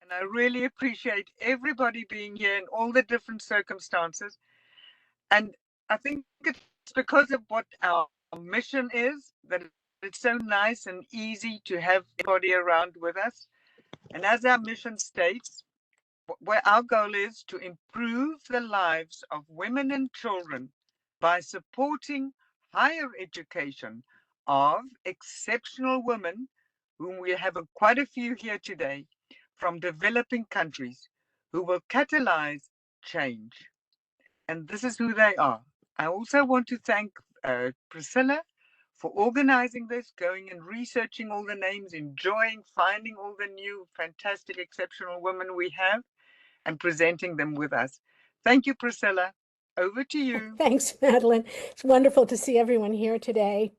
And I really appreciate everybody being here in all the different circumstances. And I think it's because of what our mission is that it's so nice and easy to have everybody around with us. And as our mission states, where our goal is to improve the lives of women and children by supporting higher education of exceptional women, whom we have quite a few here today, from developing countries who will catalyze change. And this is who they are. I also want to thank Priscilla for organizing this, going and researching all the names, enjoying finding all the new, fantastic, exceptional women we have and presenting them with us. Thank you, Priscilla. Over to you. Thanks, Madeline. It's wonderful to see everyone here today.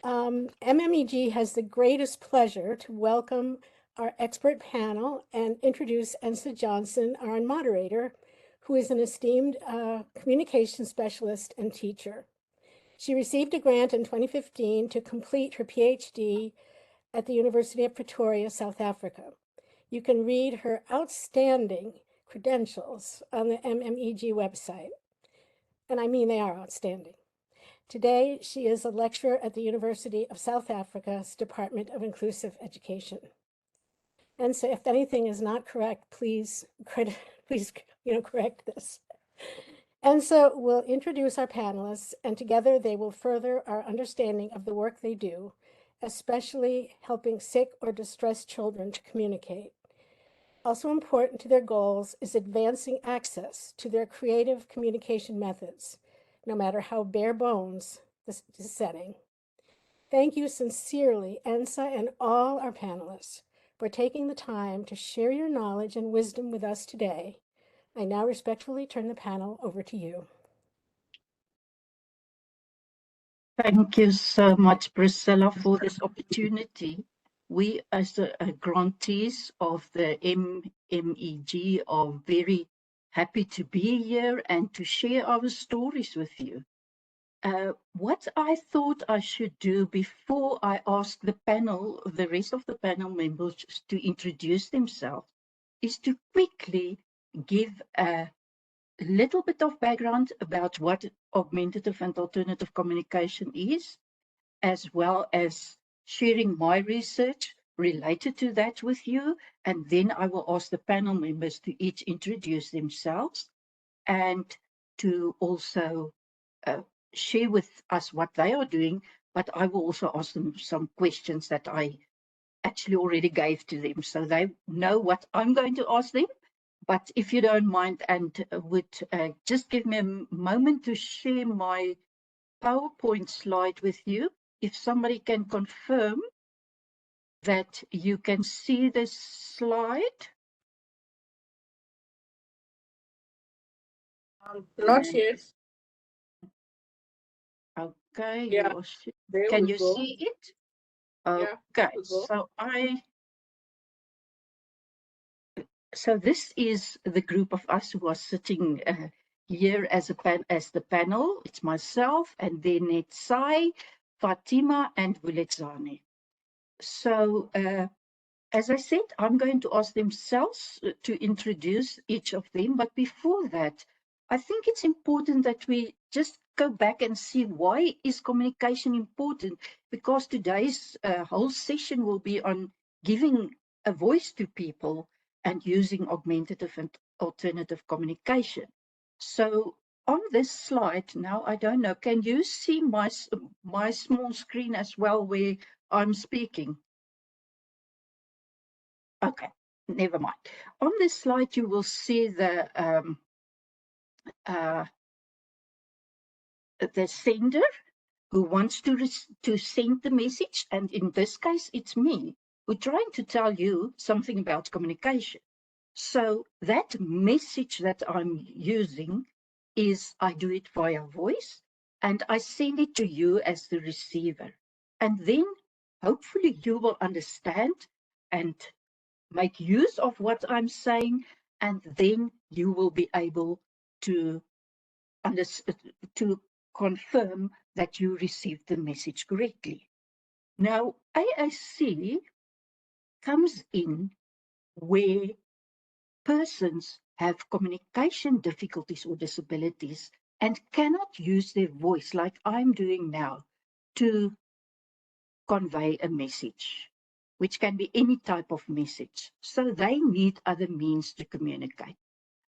MMEG has the greatest pleasure to welcome our expert panel and introduce Ensa Johnson, our moderator, who is an esteemed communication specialist and teacher. She received a grant in 2015 to complete her PhD at the University of Pretoria, South Africa. You can read her outstanding credentials on the MMEG website. And I mean, they are outstanding. Today, she is a lecturer at the University of South Africa's Department of Inclusive Education. And so if anything is not correct, please correct this. And so we'll introduce our panelists, and together they will further our understanding of the work they do, especially helping sick or distressed children to communicate. Also important to their goals is advancing access to their creative communication methods, no matter how bare bones the setting. Thank you sincerely, Ensa and all our panelists, for taking the time to share your knowledge and wisdom with us today. I now respectfully turn the panel over to you. Thank you so much, Priscilla, for this opportunity. We, as grantees of the MMEG, are very happy to be here and to share our stories with you. What I thought I should do before I ask the rest of the panel members to introduce themselves, is to quickly give a little bit of background about what augmentative and alternative communication is, as well as sharing my research related to that with you. And then I will ask the panel members to each introduce themselves and to also share with us what they are doing, but I will also ask them some questions that I actually already gave to them, so they know what I'm going to ask them. But if you don't mind and would just give me a moment to share my PowerPoint slide with you, if somebody can confirm that you can see this slide. Not yet. Okay, Yeah, can you see it? Okay, yeah, so this is the group of us who are sitting here as the panel. It's myself, and then it's Sai, Fatima, and Wuletsani. So, as I said, I'm going to ask themselves to introduce each of them. But before that, I think it's important that we just go back and see why is communication important, because today's whole session will be on giving a voice to people and using augmentative and alternative communication. So on this slide now, I don't know, can you see my small screen as well where I'm speaking? Okay, never mind. On this slide, you will see the sender who wants to send the message, and in this case, it's me who's trying to tell you something about communication. So that message that I'm using is I do it via voice, and I send it to you as the receiver. And then hopefully you will understand and make use of what I'm saying, and then you will be able to confirm that you received the message correctly. Now, AAC comes in where persons have communication difficulties or disabilities and cannot use their voice like I'm doing now to convey a message, which can be any type of message. So they need other means to communicate.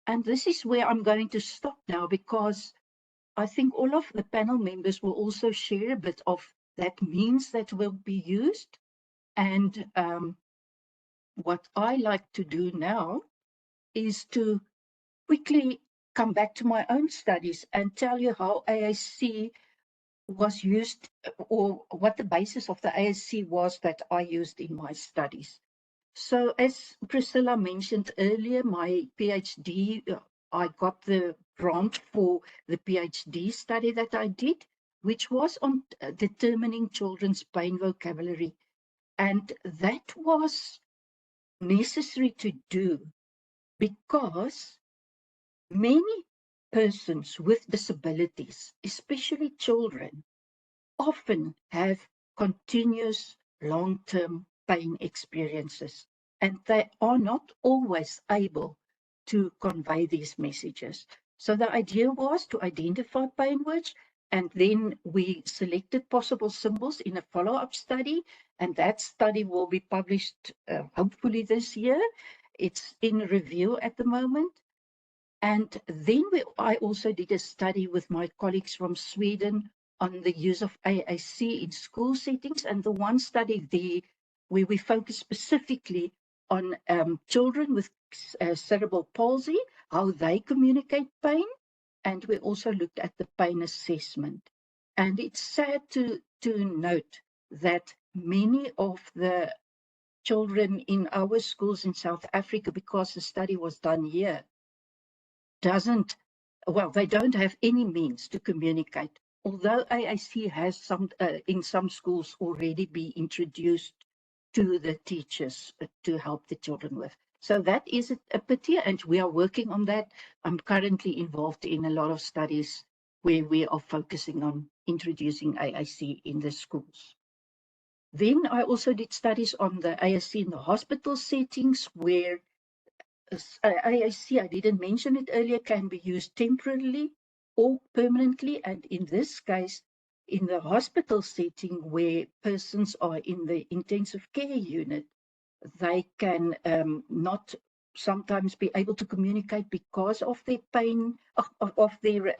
And this is where I'm going to stop now, because I think all of the panel members will also share a bit of that means that will be used. And what I like to do now is to quickly come back to my own studies and tell you how AAC was used, or what the basis of the AAC was that I used in my studies. So as Priscilla mentioned earlier, my PhD, I got the grant for the PhD study that I did, which was on determining children's pain vocabulary. And that was necessary to do because many persons with disabilities, especially children, often have continuous long-term pain experiences, and they are not always able to convey these messages. So the idea was to identify pain words, and then we selected possible symbols in a follow-up study, and that study will be published hopefully this year. It's in review at the moment. And then I also did a study with my colleagues from Sweden on the use of AAC in school settings. And the one study there where we focused specifically on children with cerebral palsy, how they communicate pain. And we also looked at the pain assessment. And it's sad to note that many of the children in our schools in South Africa, because the study was done here, they don't have any means to communicate. Although AAC has in some schools already be introduced to the teachers to help the children with. So that is a pity, and we are working on that. I'm currently involved in a lot of studies where we are focusing on introducing AAC in the schools. Then I also did studies on the AAC in the hospital settings, where AAC, I didn't mention it earlier, can be used temporarily or permanently. And in this case, in the hospital setting where persons are in the intensive care unit, they can not sometimes be able to communicate because of their pain, of their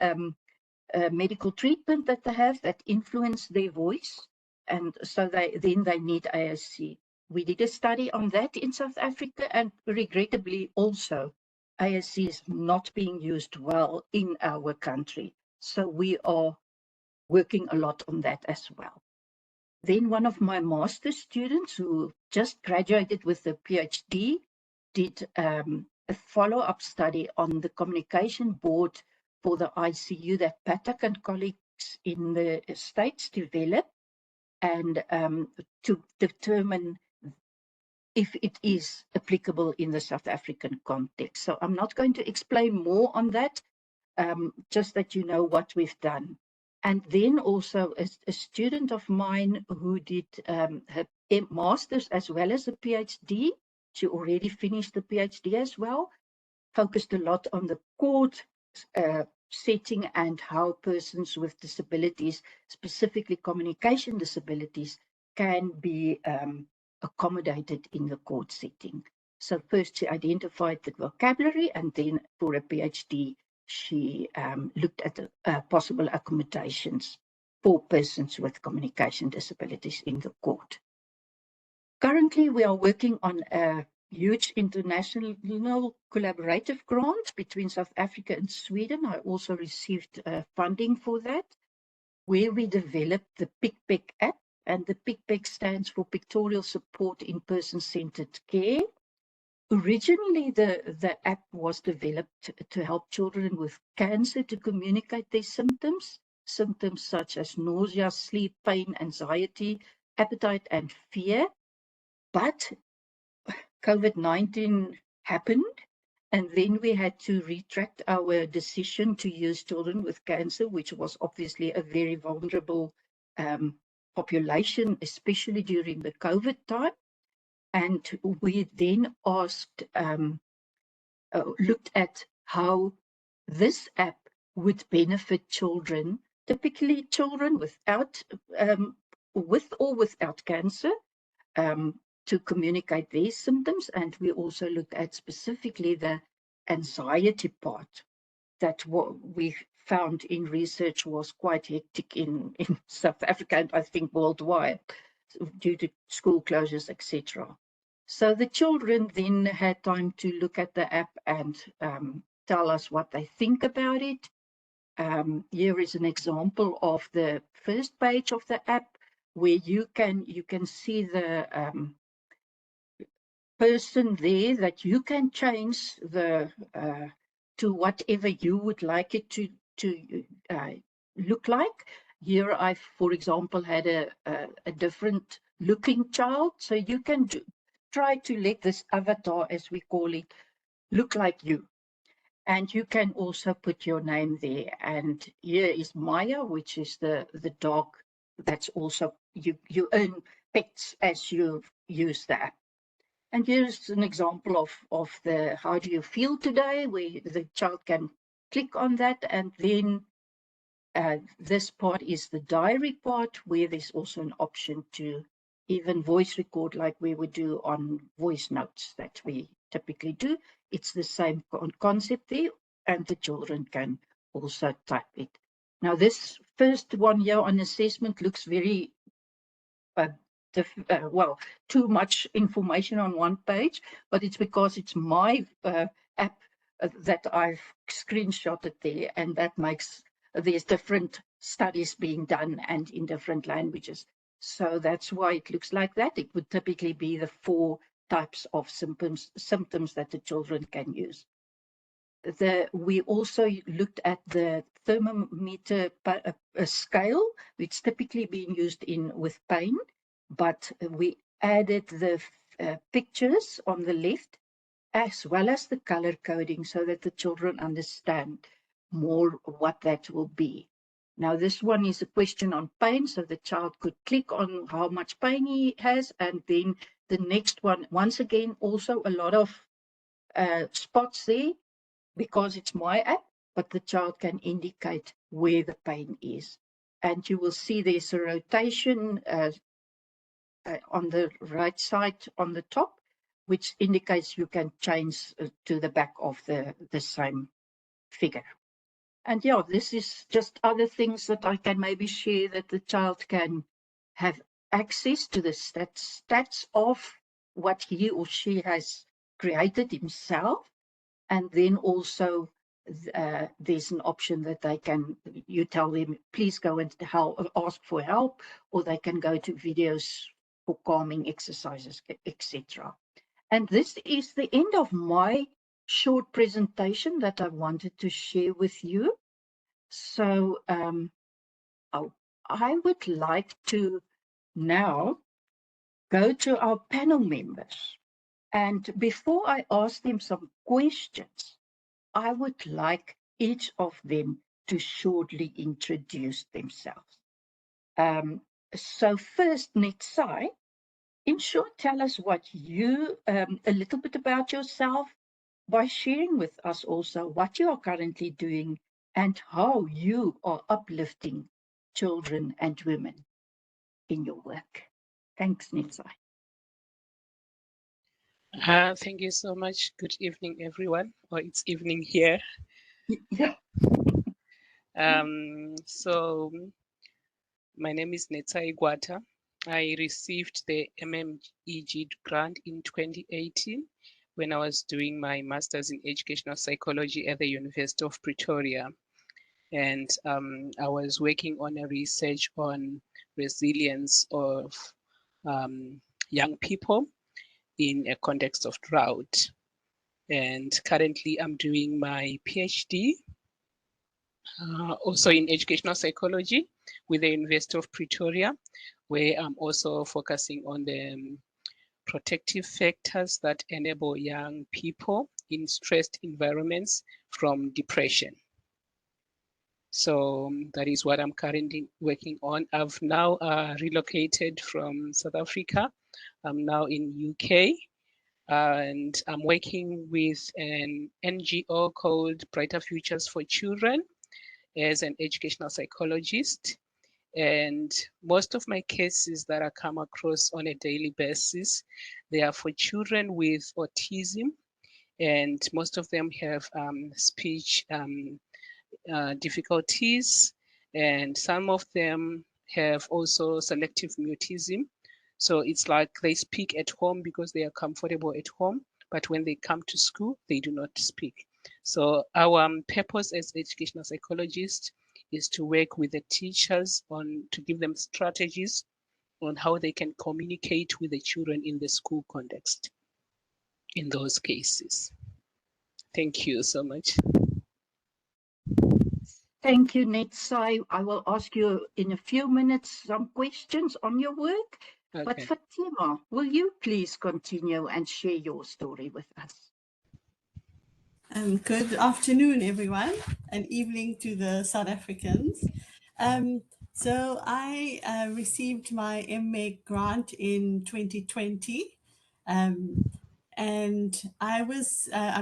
medical treatment that they have that influence their voice. And so they need AAC. We did a study on that in South Africa, and regrettably also, ASC is not being used well in our country. So we are working a lot on that as well. Then one of my master's students who just graduated with a PhD did a follow-up study on the communication board for the ICU that Patak and colleagues in the States developed, and to determine if it is applicable in the South African context. So I'm not going to explain more on that, just that you know what we've done. And then also a student of mine who did her master's as well as a PhD, she already finished the PhD as well, focused a lot on the court setting and how persons with disabilities, specifically communication disabilities, can be accommodated in the court setting. So first she identified the vocabulary, and then for a PhD, she looked at the possible accommodations for persons with communication disabilities in the court. Currently, we are working on a huge international collaborative grant between South Africa and Sweden. I also received funding for that, where we developed the PICPEC app, and the PICPEC stands for Pictorial Support in Person-Centered Care. Originally, the app was developed to help children with cancer to communicate their symptoms such as nausea, sleep, pain, anxiety, appetite, and fear. But COVID-19 happened, and then we had to retract our decision to use children with cancer, which was obviously a very vulnerable population, especially during the COVID time. And we then asked looked at how this app would benefit children, typically children without, with or without cancer, to communicate their symptoms. And we also looked at specifically the anxiety part that what we found in research was quite hectic in South Africa and I think worldwide due to school closures, etc. So the children then had time to look at the app and tell us what they think about it. Here is an example of the first page of the app where you can see the person there that you can change the to whatever you would like it to look like. Here I, for example, had a different looking child, so you can try to let this avatar, as we call it, look like you. And you can also put your name there. And here is Maya, which is the dog that's also, you earn pets as you use the app. And here's an example of the how do you feel today, where the child can click on that. And then this part is the diary part, where there's also an option to even voice record like we would do on voice notes that we typically do. It's the same concept there, and the children can also type it. Now, this first one here on assessment looks very well, too much information on one page, but it's because it's my app that I've screenshotted there, and that makes, there's different studies being done and in different languages. So that's why it looks like that. It would typically be the 4 types of symptoms that the children can use. We also looked at the thermometer scale, which is typically being used with pain, but we added the pictures on the left as well as the color coding so that the children understand more what that will be. Now, this one is a question on pain, so the child could click on how much pain he has, and then the next one, once again, also a lot of spots there, because it's my app, but the child can indicate where the pain is. And you will see there's a rotation on the right side on the top, which indicates you can change to the back of the same figure. And yeah, this is just other things that I can maybe share, that the child can have access to the stats of what he or she has created himself. And then also there's an option that they can, you tell them, please go and ask for help, or they can go to videos for calming exercises, etc. And this is the end of my short presentation that I wanted to share with you. So I would like to now go to our panel members. And before I ask them some questions, I would like each of them to shortly introduce themselves. So first, Netsai, in short, tell us what you, a little bit about yourself, by sharing with us also what you are currently doing and how you are uplifting children and women in your work. Thanks, Netsai. Thank you so much. Good evening, everyone, or it's evening here. Yeah. So my name is Netsai Gwata. I received the MMEG grant in 2018 when I was doing my master's in educational psychology at the University of Pretoria. And I was working on a research on resilience of young people in a context of drought. And currently I'm doing my PhD also in educational psychology with the University of Pretoria, where I'm also focusing on the protective factors that enable young people in stressed environments from depression. So that is what I'm currently working on. I've now relocated from South Africa. I'm now in UK. and I'm working with an NGO called Brighter Futures for Children as an educational psychologist. And most of my cases that I come across on a daily basis, they are for children with autism, and most of them have speech difficulties, and some of them have also selective mutism. So it's like they speak at home because they are comfortable at home, but when they come to school, they do not speak. So our purpose as educational psychologists is to work with the teachers to give them strategies on how they can communicate with the children in the school context in those cases. Thank you so much. Thank you, Netsai. I will ask you in a few minutes some questions on your work. Okay. But Fatima, will you please continue and share your story with us? Good afternoon, everyone, and evening to the South Africans. So I received my MMEG grant in 2020. And I'm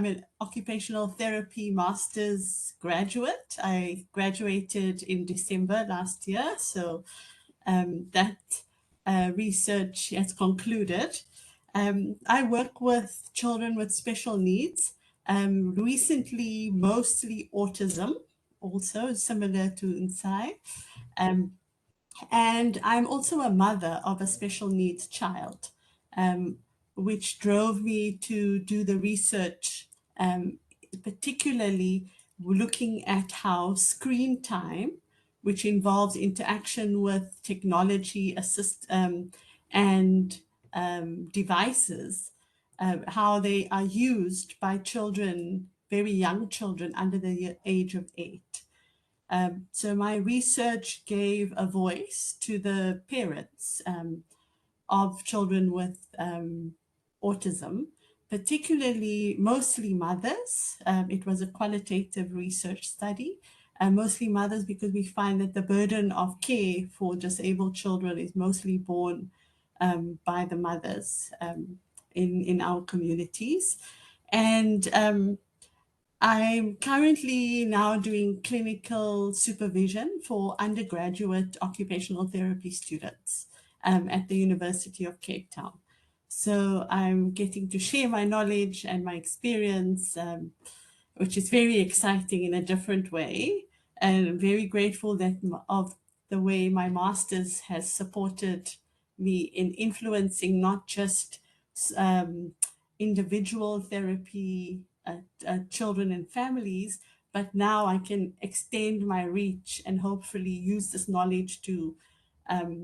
an occupational therapy master's graduate. I graduated in December last year. So that research has concluded. I work with children with special needs, recently mostly autism, also similar to Insai. And I'm also a mother of a special needs child, which drove me to do the research, particularly looking at how screen time, which involves interaction with technology and devices, how they are used by children, very young children under the age of 8. So my research gave a voice to the parents of children with autism, particularly mostly mothers. It was a qualitative research study, mostly mothers, because we find that the burden of care for disabled children is mostly borne by the mothers in our communities. And I'm currently now doing clinical supervision for undergraduate occupational therapy students at the University of Cape Town. So I'm getting to share my knowledge and my experience, which is very exciting in a different way. And I'm very grateful of the way my master's has supported me in influencing not just individual therapy, children and families, but now I can extend my reach and hopefully use this knowledge to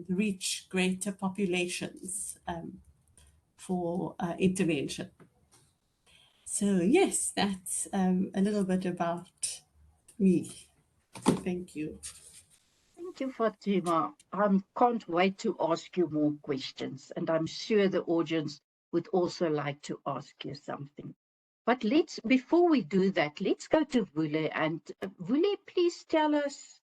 reach greater populations for intervention. So yes, that's a little bit about me. Thank you. Thank you, Fatima. I can't wait to ask you more questions, and I'm sure the audience would also like to ask you something. But before we do that, let's go to Vule. And Vule, please tell us,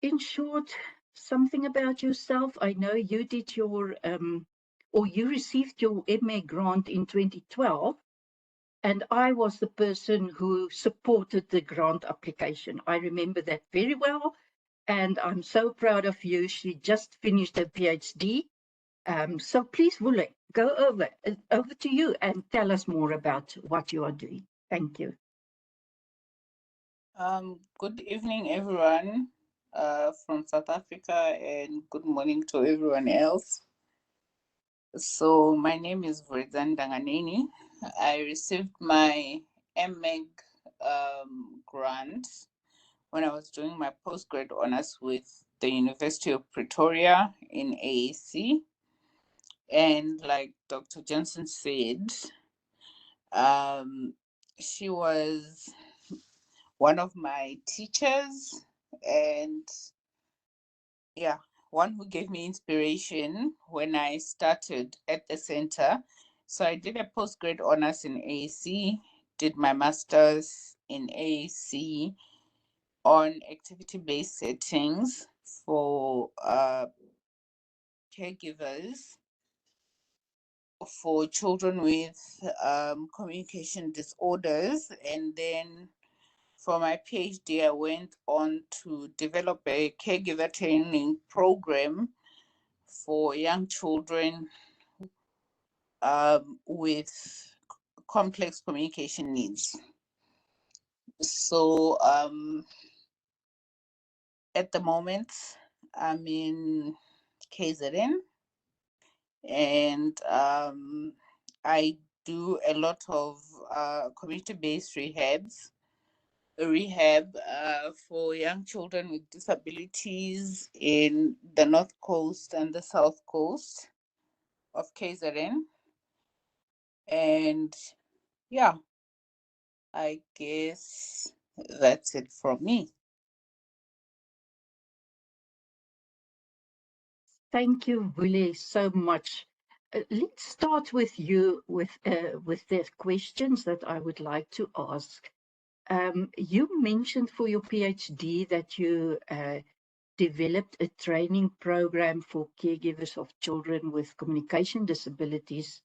in short, something about yourself. I know you did or you received your MA grant in 2012, and I was the person who supported the grant application. I remember that very well, and I'm so proud of you. She just finished her PhD. So please, Vule, go over to you and tell us more about what you are doing. Thank you. Good evening, everyone from South Africa, and good morning to everyone else. So my name is Vredhan Danganeni. I received my MMEG grant when I was doing my postgrad honors with the University of Pretoria in AAC. And like Dr. Johnson said, she was one of my teachers, and yeah, one who gave me inspiration when I started at the center. So I did a postgrad honors in AAC, did my master's in AAC on activity-based settings for caregivers for children with communication disorders. And then for my PhD, I went on to develop a caregiver training program for young children with complex communication needs. So at the moment, I'm in KZN, and I do a lot of community-based rehab for young children with disabilities in the North Coast and the South Coast of KZN. And yeah, I guess that's it from me. Thank you, Willie, so much. Let's start with you with the questions that I would like to ask. You mentioned for your PhD that you developed a training program for caregivers of children with communication disabilities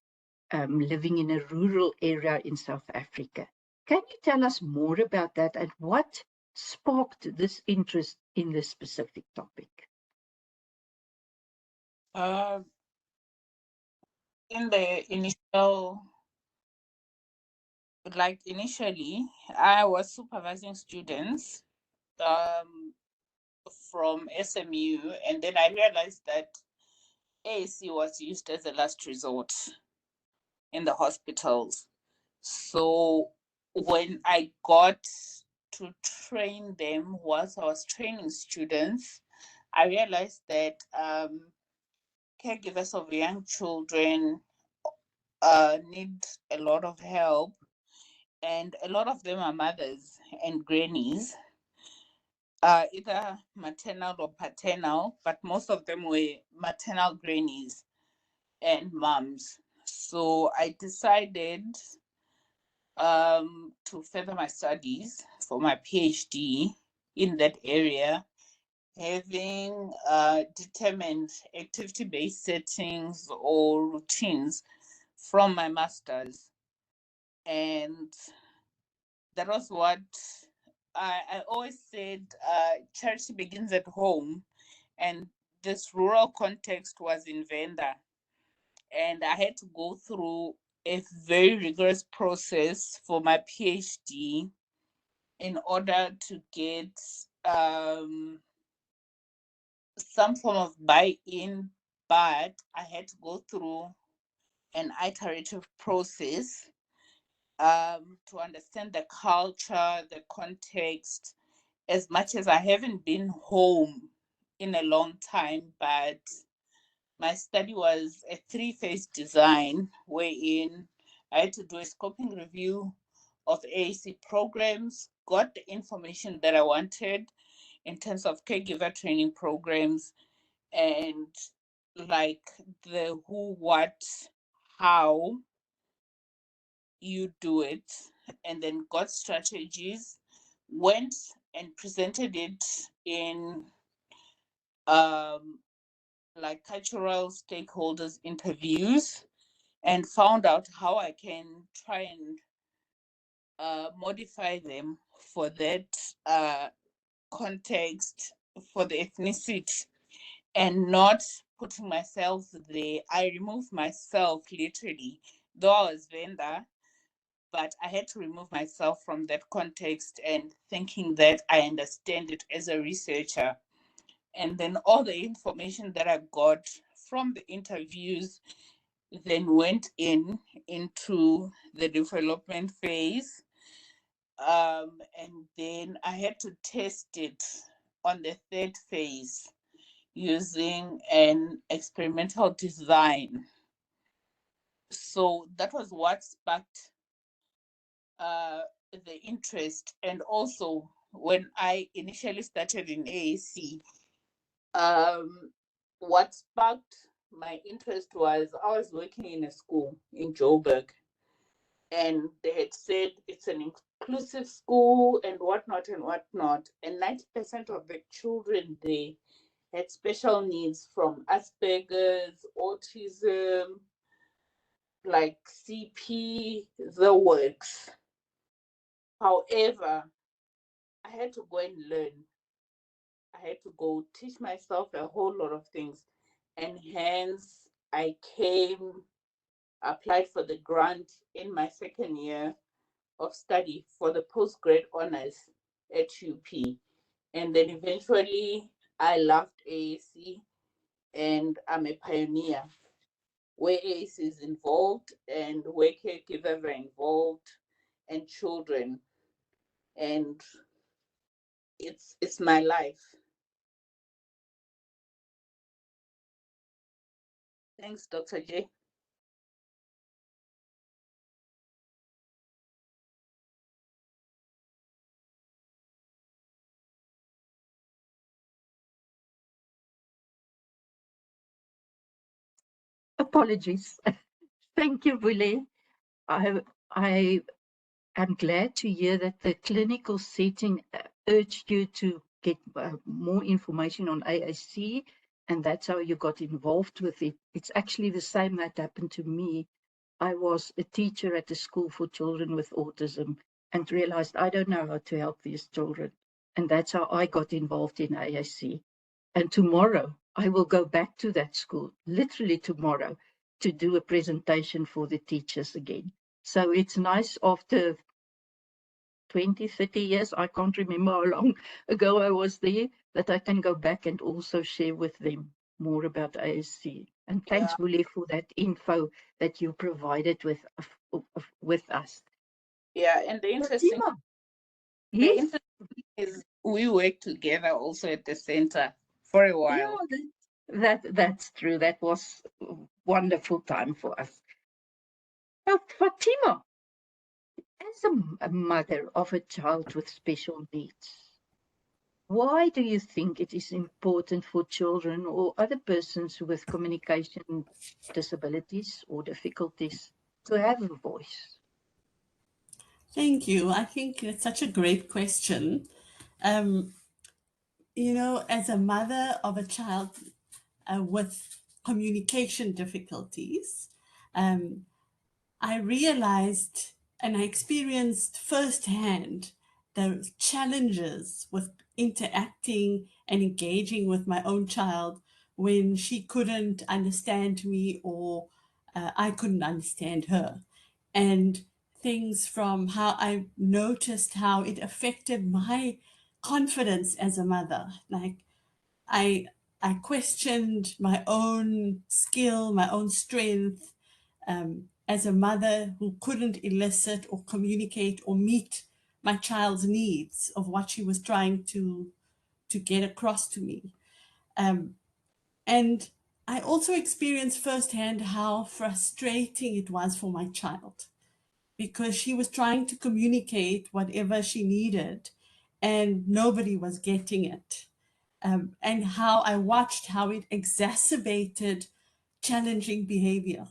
living in a rural area in South Africa. Can you tell us more about that and what sparked this interest in this specific topic? In the initially, I was supervising students from SMU, and then I realized that AAC was used as a last resort in the hospitals. So when I got to train them whilst I was training students, I realized that caregivers of young children need a lot of help, and a lot of them are mothers and grannies, either maternal or paternal, but most of them were maternal grannies and moms. So I decided to further my studies for my PhD in that area, having determined activity-based settings or routines from my master's. And that was what I always said, charity begins at home. And this rural context was in Venda. And I had to go through a very rigorous process for my PhD in order to get some form of buy-in, but I had to go through an iterative process to understand the culture, the context. As much as I haven't been home in a long time, but my study was a 3-phase design wherein I had to do a scoping review of AAC programs, got the information that I wanted in terms of caregiver training programs, and like the who, what, how you do it, and then got strategies, went and presented it in like cultural stakeholders interviews, and found out how I can try and modify them for that context, for the ethnicity, and not putting myself there. I removed myself literally, though I was Venda, but I had to remove myself from that context and thinking that I understand it as a researcher. And then all the information that I got from the interviews then went into the development phase. And then I had to test it on the 3rd phase using an experimental design. So that was what sparked the interest. And also, when I initially started in AAC, what sparked my interest was I was working in a school in Joburg, and they had said it's an inclusive school and whatnot and whatnot. And 90% of the children there had special needs, from Asperger's, autism, like CP, the works. However, I had to go and learn. I had to go teach myself a whole lot of things. And hence, I applied for the grant in my second year of study for the postgrad honors at UP. And then eventually, I loved AAC, and I'm a pioneer where AAC is involved and where caregivers are involved and children. And it's my life. Thanks, Dr. J. Apologies. Thank you, Vule. I am glad to hear that the clinical setting urged you to get more information on AAC, and that's how you got involved with it. It's actually the same that happened to me. I was a teacher at a school for children with autism and realized I don't know how to help these children. And that's how I got involved in AAC. And tomorrow I will go back to that school, literally tomorrow, to do a presentation for the teachers again. So it's nice after 20, 30 years, I can't remember how long ago I was there, that I can go back and also share with them more about ASC. And thanks, Yeah, Wule, for that info that you provided with us. yeah. And Fatima, the yes, interesting is we work together also at the center for a yeah, while. that's true. That was a wonderful time for us. Now, Fatima, as a mother of a child with special needs, why do you think it is important for children or other persons with communication disabilities or difficulties to have a voice? Thank you. I think it's such a great question. Um, as a mother of a child with communication difficulties, um, I realized and I experienced firsthand the challenges with interacting and engaging with my own child when she couldn't understand me or I couldn't understand her. And things from how I noticed how it affected my confidence as a mother. Like I I questioned my own skill, my own strength, as a mother who couldn't elicit or communicate or meet my child's needs of what she was trying to get across to me. Um, and I also experienced firsthand how frustrating it was for my child because she was trying to communicate whatever she needed and nobody was getting it. And how I watched how it exacerbated challenging behavior,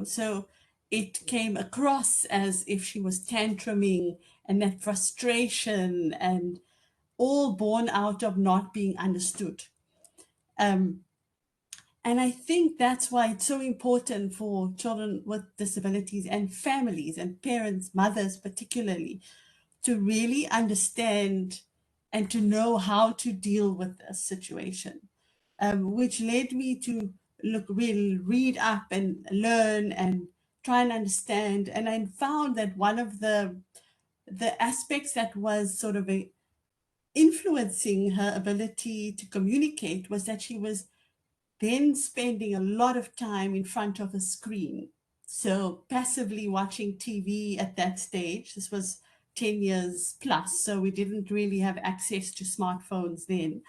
so it came across as if she was tantruming and that frustration and all born out of not being understood. Um, and I think that's why it's so important for children with disabilities and families and parents, mothers particularly, to really understand and to know how to deal with this situation, which led me to really read up and learn and try and understand. And I found that one of the aspects that was sort of influencing her ability to communicate was that she was then spending a lot of time in front of a screen. So passively watching TV at that stage. This was 10 years plus, so we didn't really have access to smartphones then,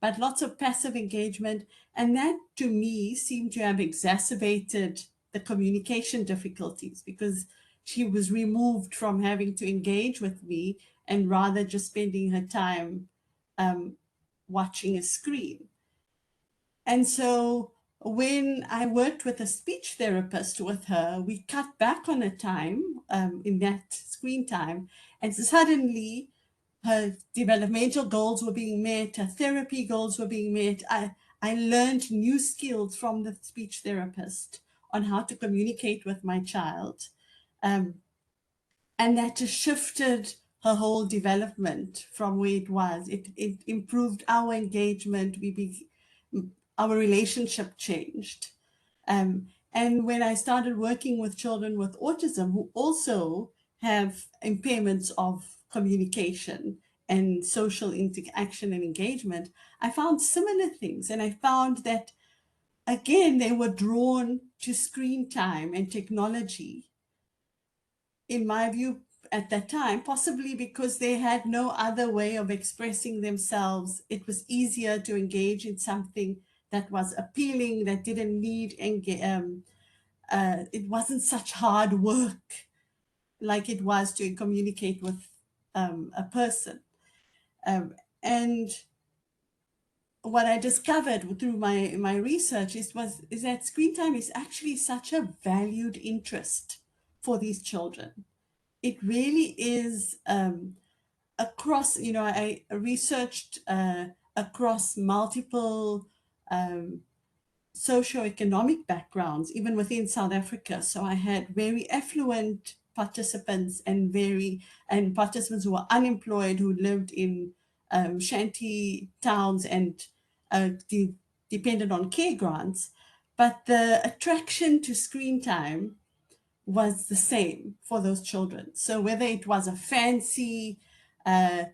but lots of passive engagement. And that to me seemed to have exacerbated the communication difficulties because she was removed from having to engage with me and rather just spending her time um, watching a screen. And so when I worked with a speech therapist with her, we cut back on her time in that screen time. And suddenly her developmental goals were being met, her therapy goals were being met. I learned new skills from the speech therapist on how to communicate with my child. And that just shifted her whole development from where it was. It improved our engagement. Our relationship changed. And when I started working with children with autism who also have impairments of communication and social interaction and engagement, I found similar things. And I found that, again, they were drawn to screen time and technology, in my view, at that time, possibly because they had no other way of expressing themselves. It was easier to engage in something that was appealing, that didn't need, it wasn't such hard work like it was to communicate with a person. And what I discovered through my research is that screen time is actually such a valued interest for these children. It really is across, I researched across multiple socioeconomic backgrounds, even within South Africa. So I had very affluent participants and participants who were unemployed, who lived in shanty towns and depended on care grants. But the attraction to screen time was the same for those children. So whether it was a fancy, um,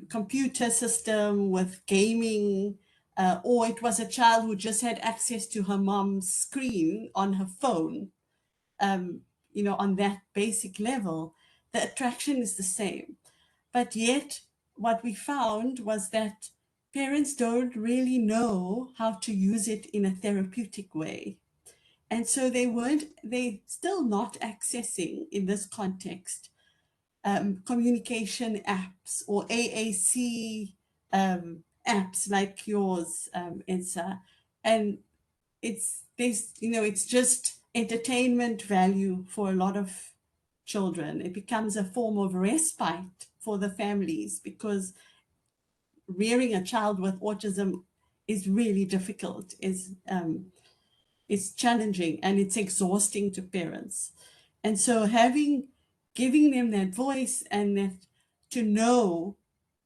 computer system with gaming, or it was a child who just had access to her mom's screen on her phone, on that basic level, the attraction is the same. But yet, what we found was that parents don't really know how to use it in a therapeutic way. And so they still not accessing, in this context, communication apps or AAC apps like yours, Ensa. And it's just entertainment value for a lot of children. It becomes a form of respite for the families, because rearing a child with autism is really difficult. It's challenging and it's exhausting to parents. And so giving them that voice and that to know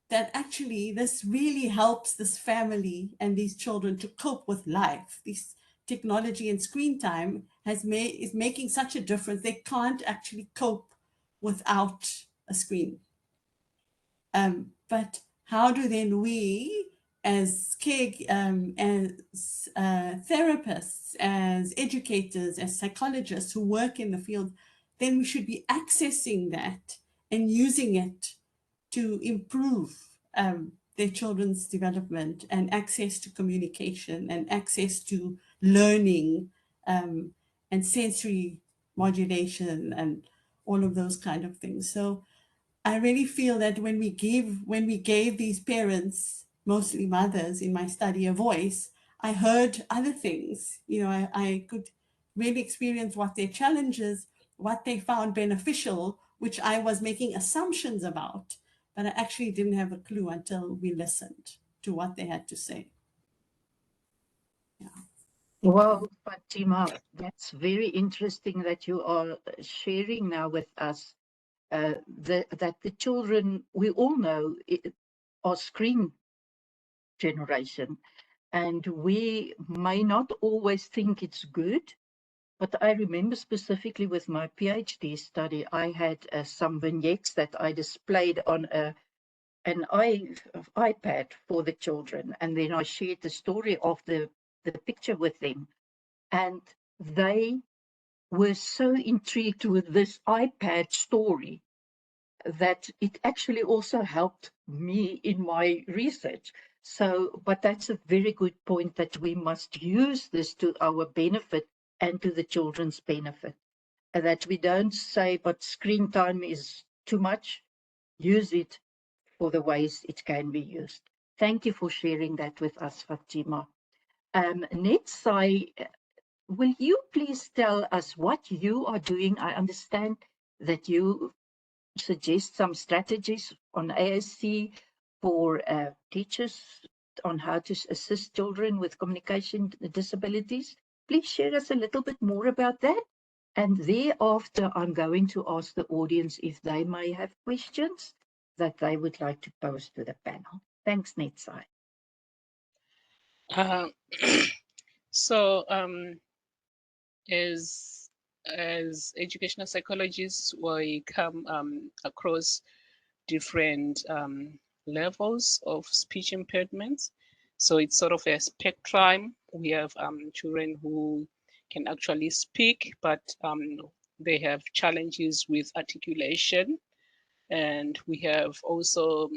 that actually this really helps this family and these children to cope with life. This technology and screen time is making such a difference. They can't actually cope without a screen. But how do then we, as therapists, as educators, as psychologists who work in the field, then we should be accessing that and using it to improve their children's development and access to communication and access to learning and sensory modulation and all of those kind of things. So I really feel that when we gave these parents, mostly mothers in my study, a voice, I heard other things. I could really experience what their challenges, what they found beneficial, which I was making assumptions about, but I actually didn't have a clue until we listened to what they had to say. Yeah. Well, Fatima, that's very interesting that you are sharing now with us that the children, we all know, are screen generation, and we may not always think it's good. But I remember specifically with my PhD study, I had some vignettes that I displayed on an iPad for the children, and then I shared the story of the picture with them, and they were so intrigued with this iPad story that it actually also helped me in my research. So, but that's a very good point, that we must use this to our benefit and to the children's benefit. And that we don't say, but screen time is too much. Use it for the ways it can be used. Thank you for sharing that with us, Fatima. Netsai, will you please tell us what you are doing? I understand that you suggest some strategies on ASC for teachers on how to assist children with communication disabilities. Please share us a little bit more about that. And thereafter, I'm going to ask the audience if they may have questions that they would like to pose to the panel. Thanks, Netsai. So as educational psychologists, we come across different levels of speech impairments. So it's sort of a spectrum. We have children who can actually speak, but they have challenges with articulation. And we have also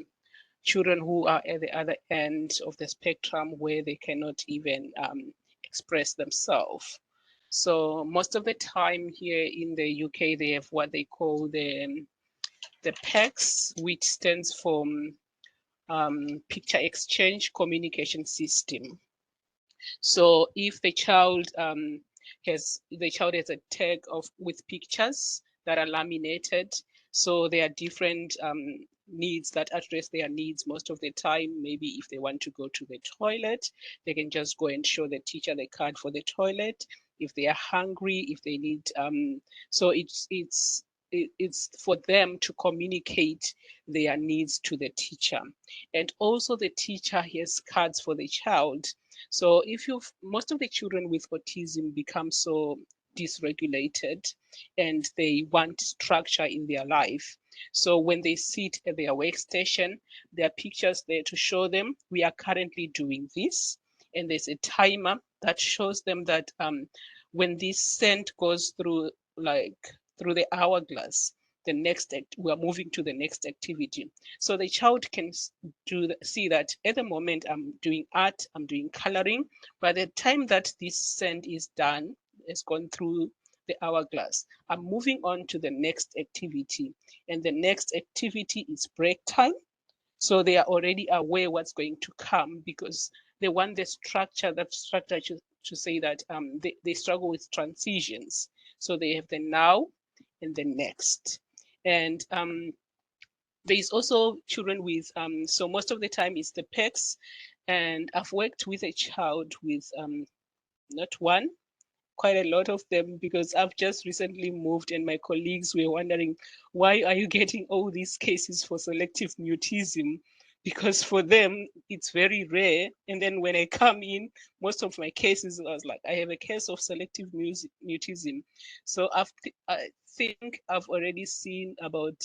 children who are at the other end of the spectrum where they cannot even express themselves. So most of the time here in the UK, they have what they call the PECS, which stands for Picture Exchange Communication System. So if the child has a tag with pictures that are laminated, so there are different needs that address their needs most of the time. Maybe if they want to go to the toilet, they can just go and show the teacher the card for the toilet. If they are hungry, if they need, so it's for them to communicate their needs to the teacher. And also the teacher has cards for the child. So if most of the children with autism become so dysregulated and they want structure in their life. So when they sit at their workstation, there are pictures there to show them, we are currently doing this. And there's a timer that shows them that when this scent goes through the hourglass, we are moving to the next activity. So the child can see that at the moment I'm doing art, I'm doing coloring. By the time that this scent is done, has gone through the hourglass, I'm moving on to the next activity. And the next activity is break time. So they are already aware what's going to come because they want the structure to say that they struggle with transitions. So they have the now and the next. And there's also children with, so most of the time it's the PECS. And I've worked with a child with not one, quite a lot of them, because I've just recently moved and my colleagues were wondering, why are you getting all these cases for selective mutism? Because for them, it's very rare. And then when I come in, most of my cases, I was like, I have a case of selective mutism. So I think I've already seen about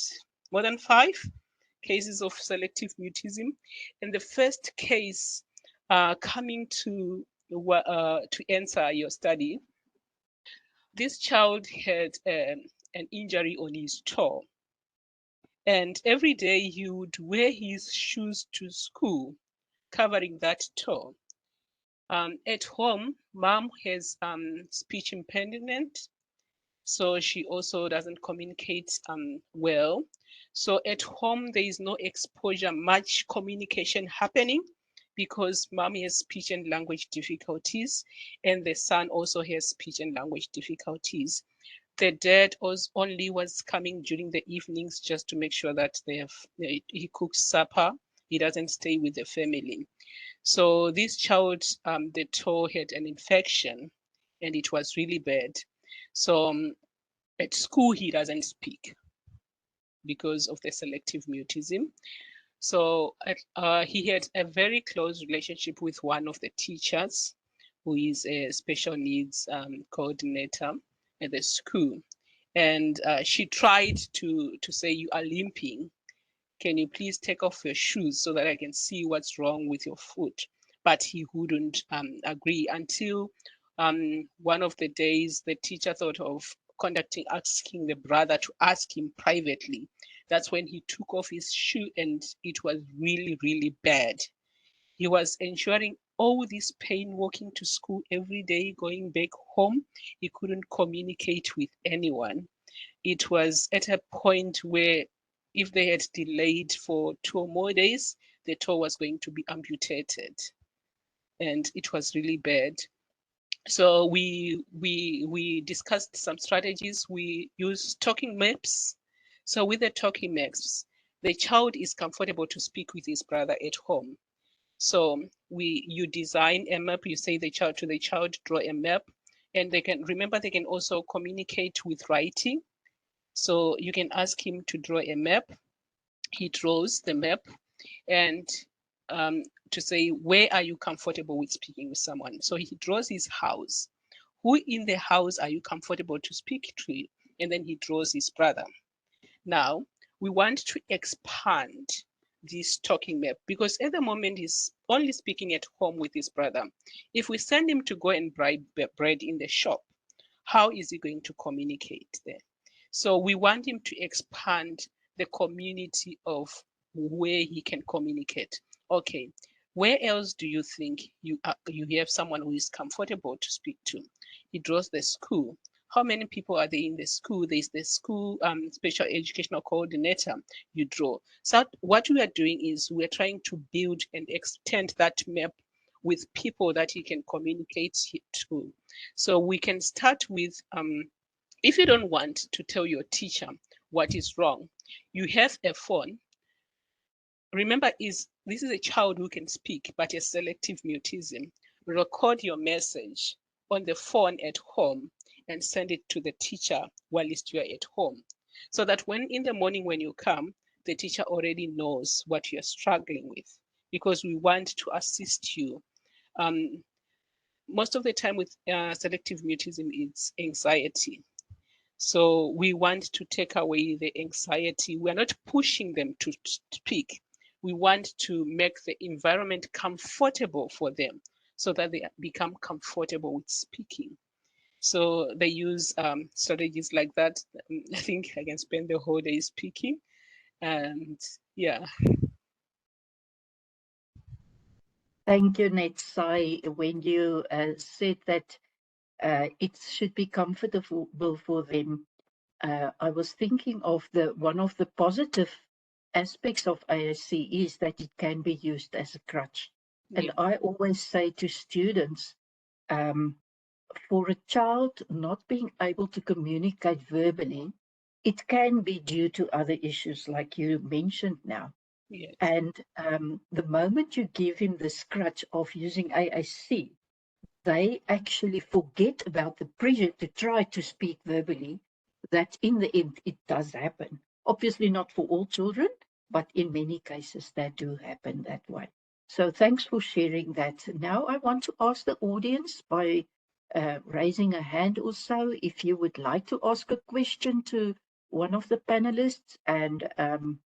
more than 5 cases of selective mutism. And the first case coming to answer your study, this child had an injury on his toe. And every day he would wear his shoes to school, covering that toe. At home, mom has speech impediment, so she also doesn't communicate well. So at home, there is no exposure, much communication happening because mom has speech and language difficulties and the son also has speech and language difficulties. The dad only was coming during the evenings just to make sure that he cooks supper. He doesn't stay with the family. So this child, the toe had an infection and it was really bad. So at school, he doesn't speak because of the selective mutism. So he had a very close relationship with one of the teachers who is a special needs coordinator at the school. And she tried to say, you are limping. Can you please take off your shoes so that I can see what's wrong with your foot? But he wouldn't agree until one of the days the teacher thought of asking the brother to ask him privately. That's when he took off his shoe and it was really, really bad. He was enduring all this pain walking to school every day, going back home. He couldn't communicate with anyone. It was at a point where if they had delayed for 2 more days, the toe was going to be amputated. And it was really bad. So we discussed some strategies. We used talking maps. So with the talking maps, the child is comfortable to speak with his brother at home. So you design a map, you say the child draw a map, and they can also communicate with writing. So you can ask him to draw a map. He draws the map, and to say, where are you comfortable with speaking with someone? So he draws his house. Who in the house are you comfortable to speak to? And then he draws his brother. Now, we want to expand this talking map because at the moment he's only speaking at home with his brother. If we send him to go and buy bread in the shop, how is he going to communicate there? So we want him to expand the community of where he can communicate. Okay, where else do you think you have someone who is comfortable to speak to? He draws the school. How many people are there in the school? There's the school special educational coordinator you draw. So what we are doing is we're trying to build and extend that map with people that he can communicate to. So we can start with, if you don't want to tell your teacher what is wrong, you have a phone. Remember, this is a child who can speak, but has selective mutism. Record your message on the phone at home and send it to the teacher while you're at home. So that when in the morning when you come, the teacher already knows what you're struggling with, because we want to assist you. Most of the time with selective mutism, it's anxiety. So we want to take away the anxiety. We're not pushing them to speak. We want to make the environment comfortable for them so that they become comfortable with speaking. So they use strategies like that. I think I can spend the whole day speaking. And yeah. Thank you, Netsai. When you said that it should be comfortable for them, I was thinking of one of the positive aspects of ASC is that it can be used as a crutch. And Yeah. I always say to students, for a child not being able to communicate verbally, it can be due to other issues like you mentioned now. Yes. And the moment you give him the crutch of using AAC, they actually forget about the pressure to try to speak verbally, that in the end it does happen. Obviously not for all children, but in many cases that do happen that way. So thanks for sharing that. Now I want to ask the audience by raising a hand or so if you would like to ask a question to one of the panelists. And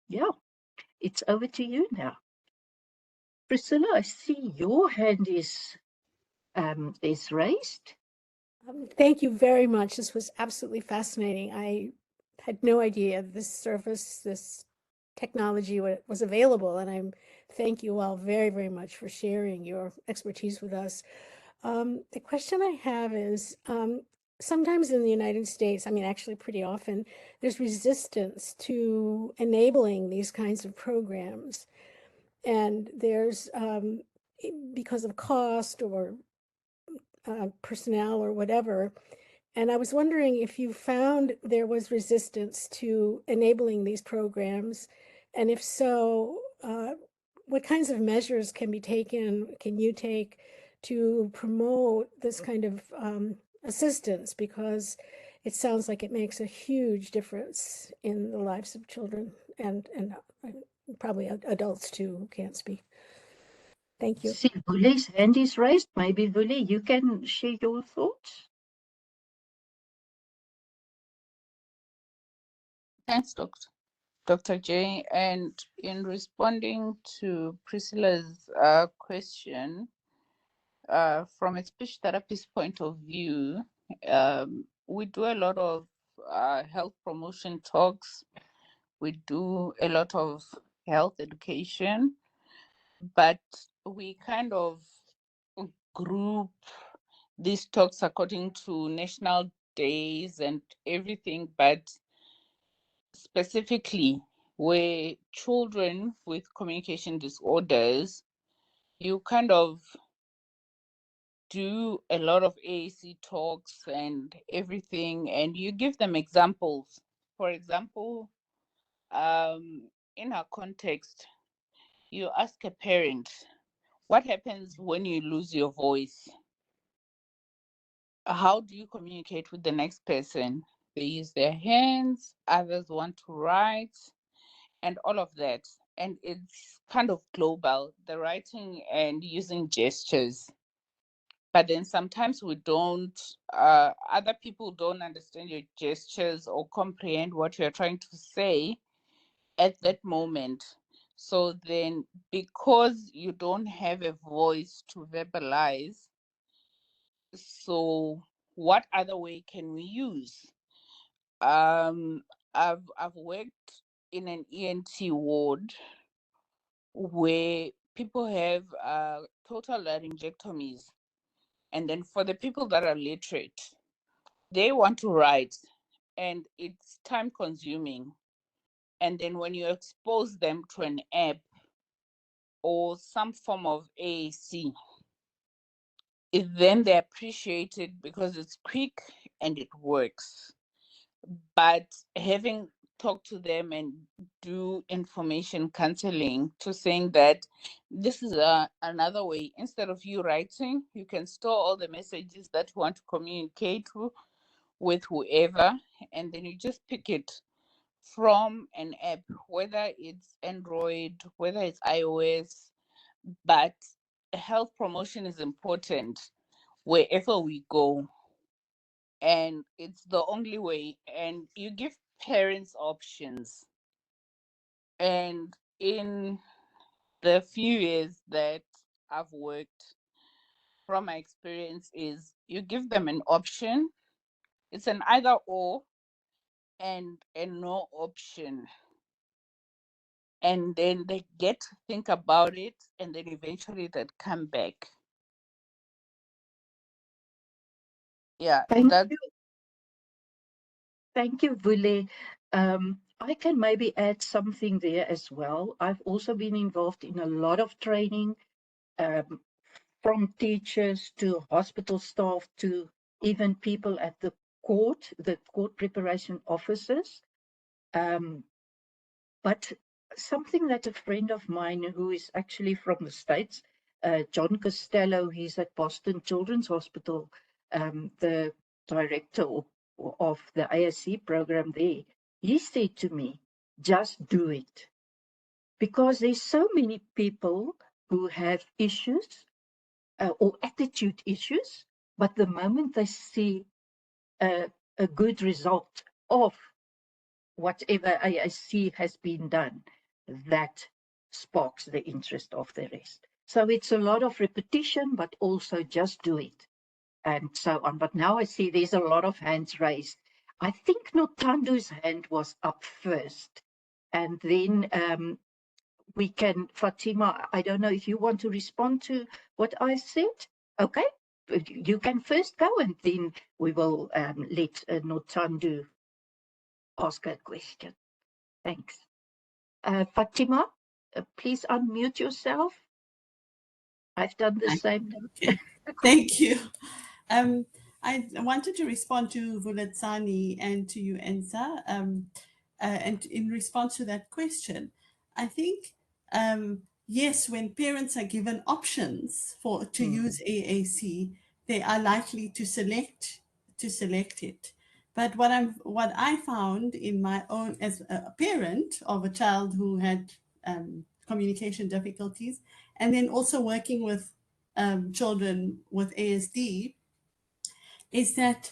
yeah, it's over to you now. Priscilla, I see your hand is raised. Thank you very much. This was absolutely fascinating. I had no idea this service, this technology was available, and I thank you all very, very much for sharing your expertise with us. The question I have is, sometimes in the United States, I mean, actually pretty often, there's resistance to enabling these kinds of programs. And there's, because of cost or personnel or whatever. And I was wondering if you found there was resistance to enabling these programs, and if so, what kinds of measures can you take to promote this kind of assistance? Because it sounds like it makes a huge difference in the lives of children and probably adults too who can't speak. Thank you. See, Vuli's hand is raised. Maybe, Vuli, you can share your thoughts. Thanks, Dr. J. And in responding to Priscilla's question, from a speech therapist point of view, we do a lot of health promotion talks. We do a lot of health education, but we kind of group these talks according to national days and everything, but specifically where children with communication disorders, you kind of do a lot of AAC talks and everything, and you give them examples. For example, in our context, you ask a parent, What happens when you lose your voice? How do you communicate with the next person? They use their hands, others want to write, and all of that. And it's kind of global, the writing and using gestures. But then sometimes we don't, other people don't understand your gestures or comprehend what you're trying to say at that moment. So then, because you don't have a voice to verbalize, so what other way can we use? Um, I've worked in an ENT ward where people have total laryngectomies, and then for the people that are literate, they want to write, and it's time consuming. And then when you expose them to an app or some form of AAC, then they appreciate it because it's quick and it works. But having talked to them and do information counseling to saying that this is another way, instead of you writing, you can store all the messages that you want to communicate with whoever, and then you just pick it from an app, whether it's Android, whether it's iOS. But health promotion is important wherever we go, and it's the only way. And you give parents options. And in the few years that I've worked, from my experience, is you give them an option. It's an either or and a no option. And then they get to think about it, and then eventually they'd come back. Yeah, Thank that you. Thank you, Vule. I can maybe add something there as well. I've also been involved in a lot of training, um, from teachers to hospital staff to even people at the court preparation officers. Um, but something that a friend of mine who is actually from the States, John Costello, he's at Boston Children's Hospital, the director of the ASC program there, he said to me, just do it. Because there's so many people who have issues, or attitude issues, but the moment they see a good result of whatever AIC has been done, that sparks the interest of the rest. So it's a lot of repetition, but also just do it, and so on. But now I see there's a lot of hands raised. I think Notandu's hand was up first, and then we can, Fatima, I don't know if you want to respond to what I said. Okay, you can first go, and then we will let Notandu ask a question. Thanks. Fatima, please unmute yourself. I've done the same. Okay, thank you. Um, I wanted to respond to Vulatsani and to you, Ensa, and in response to that question, I think yes, when parents are given options to use AAC, they are likely to select it. But what I found in my own as a parent of a child who had communication difficulties, and then also working with children with ASD, is that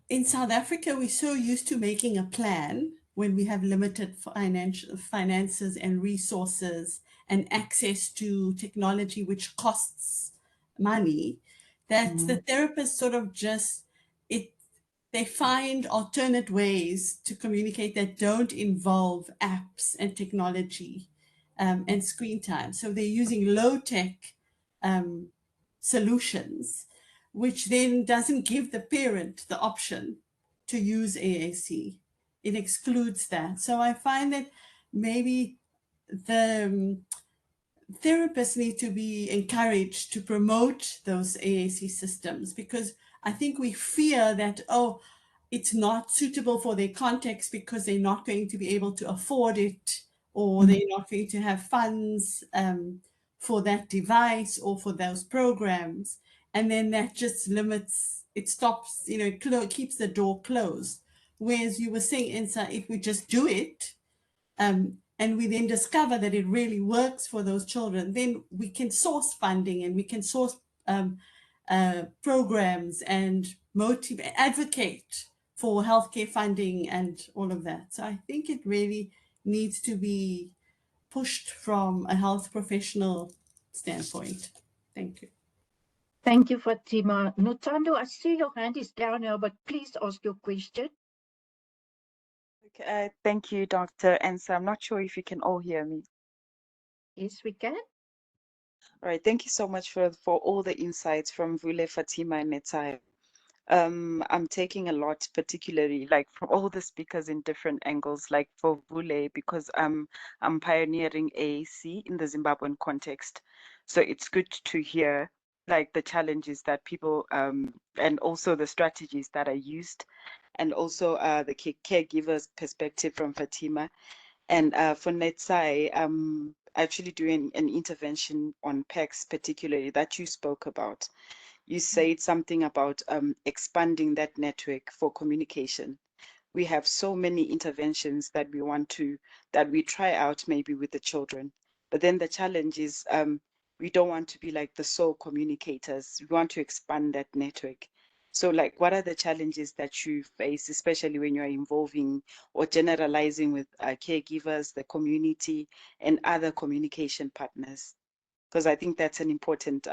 in South Africa, we're so used to making a plan when we have limited finances and resources and access to technology, which costs money, that the therapist sort of just, they find alternate ways to communicate that don't involve apps and technology and screen time. So they're using low-tech solutions, which then doesn't give the parent the option to use AAC. It excludes that. So I find that maybe the therapists need to be encouraged to promote those AAC systems, because I think we fear that, oh, it's not suitable for their context because they're not going to be able to afford it, or they're not going to have funds for that device or for those programs. And then that just limits, it stops, it keeps the door closed. Whereas you were saying, Insa, if we just do it, and we then discover that it really works for those children, then we can source funding and we can source programs and advocate for healthcare funding and all of that. So I think it really needs to be pushed from a health professional standpoint. Thank you. Thank you, Fatima. Notando, I see your hand is down now, but please ask your question. Okay, thank you, Dr. Ensa. I'm not sure if you can all hear me. Yes, we can. All right, thank you so much for all the insights from Vule, Fatima, and Netai. I'm taking a lot, particularly like from all the speakers in different angles, like for Vule, because I'm pioneering AAC in the Zimbabwean context. So it's good to hear like the challenges that people and also the strategies that are used, and also the caregivers perspective from Fatima. And for Netsai, actually doing an intervention on PECs, particularly that you spoke about. You said something about expanding that network for communication. We have so many interventions that we try out maybe with the children, but then the challenge is we don't want to be like the sole communicators. We want to expand that network. So like, what are the challenges that you face, especially when you're involving or generalizing with caregivers, the community, and other communication partners? Because I think that's an important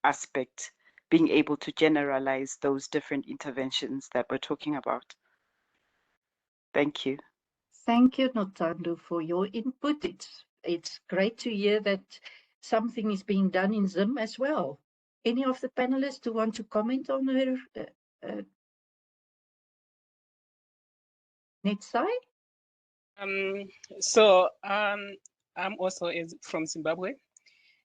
aspect, being able to generalize those different interventions that we're talking about. Thank you. Thank you, Notando, for your input. It's great to hear that something is being done in Zim as well. Any of the panelists who want to comment on her next slide? I'm also from Zimbabwe,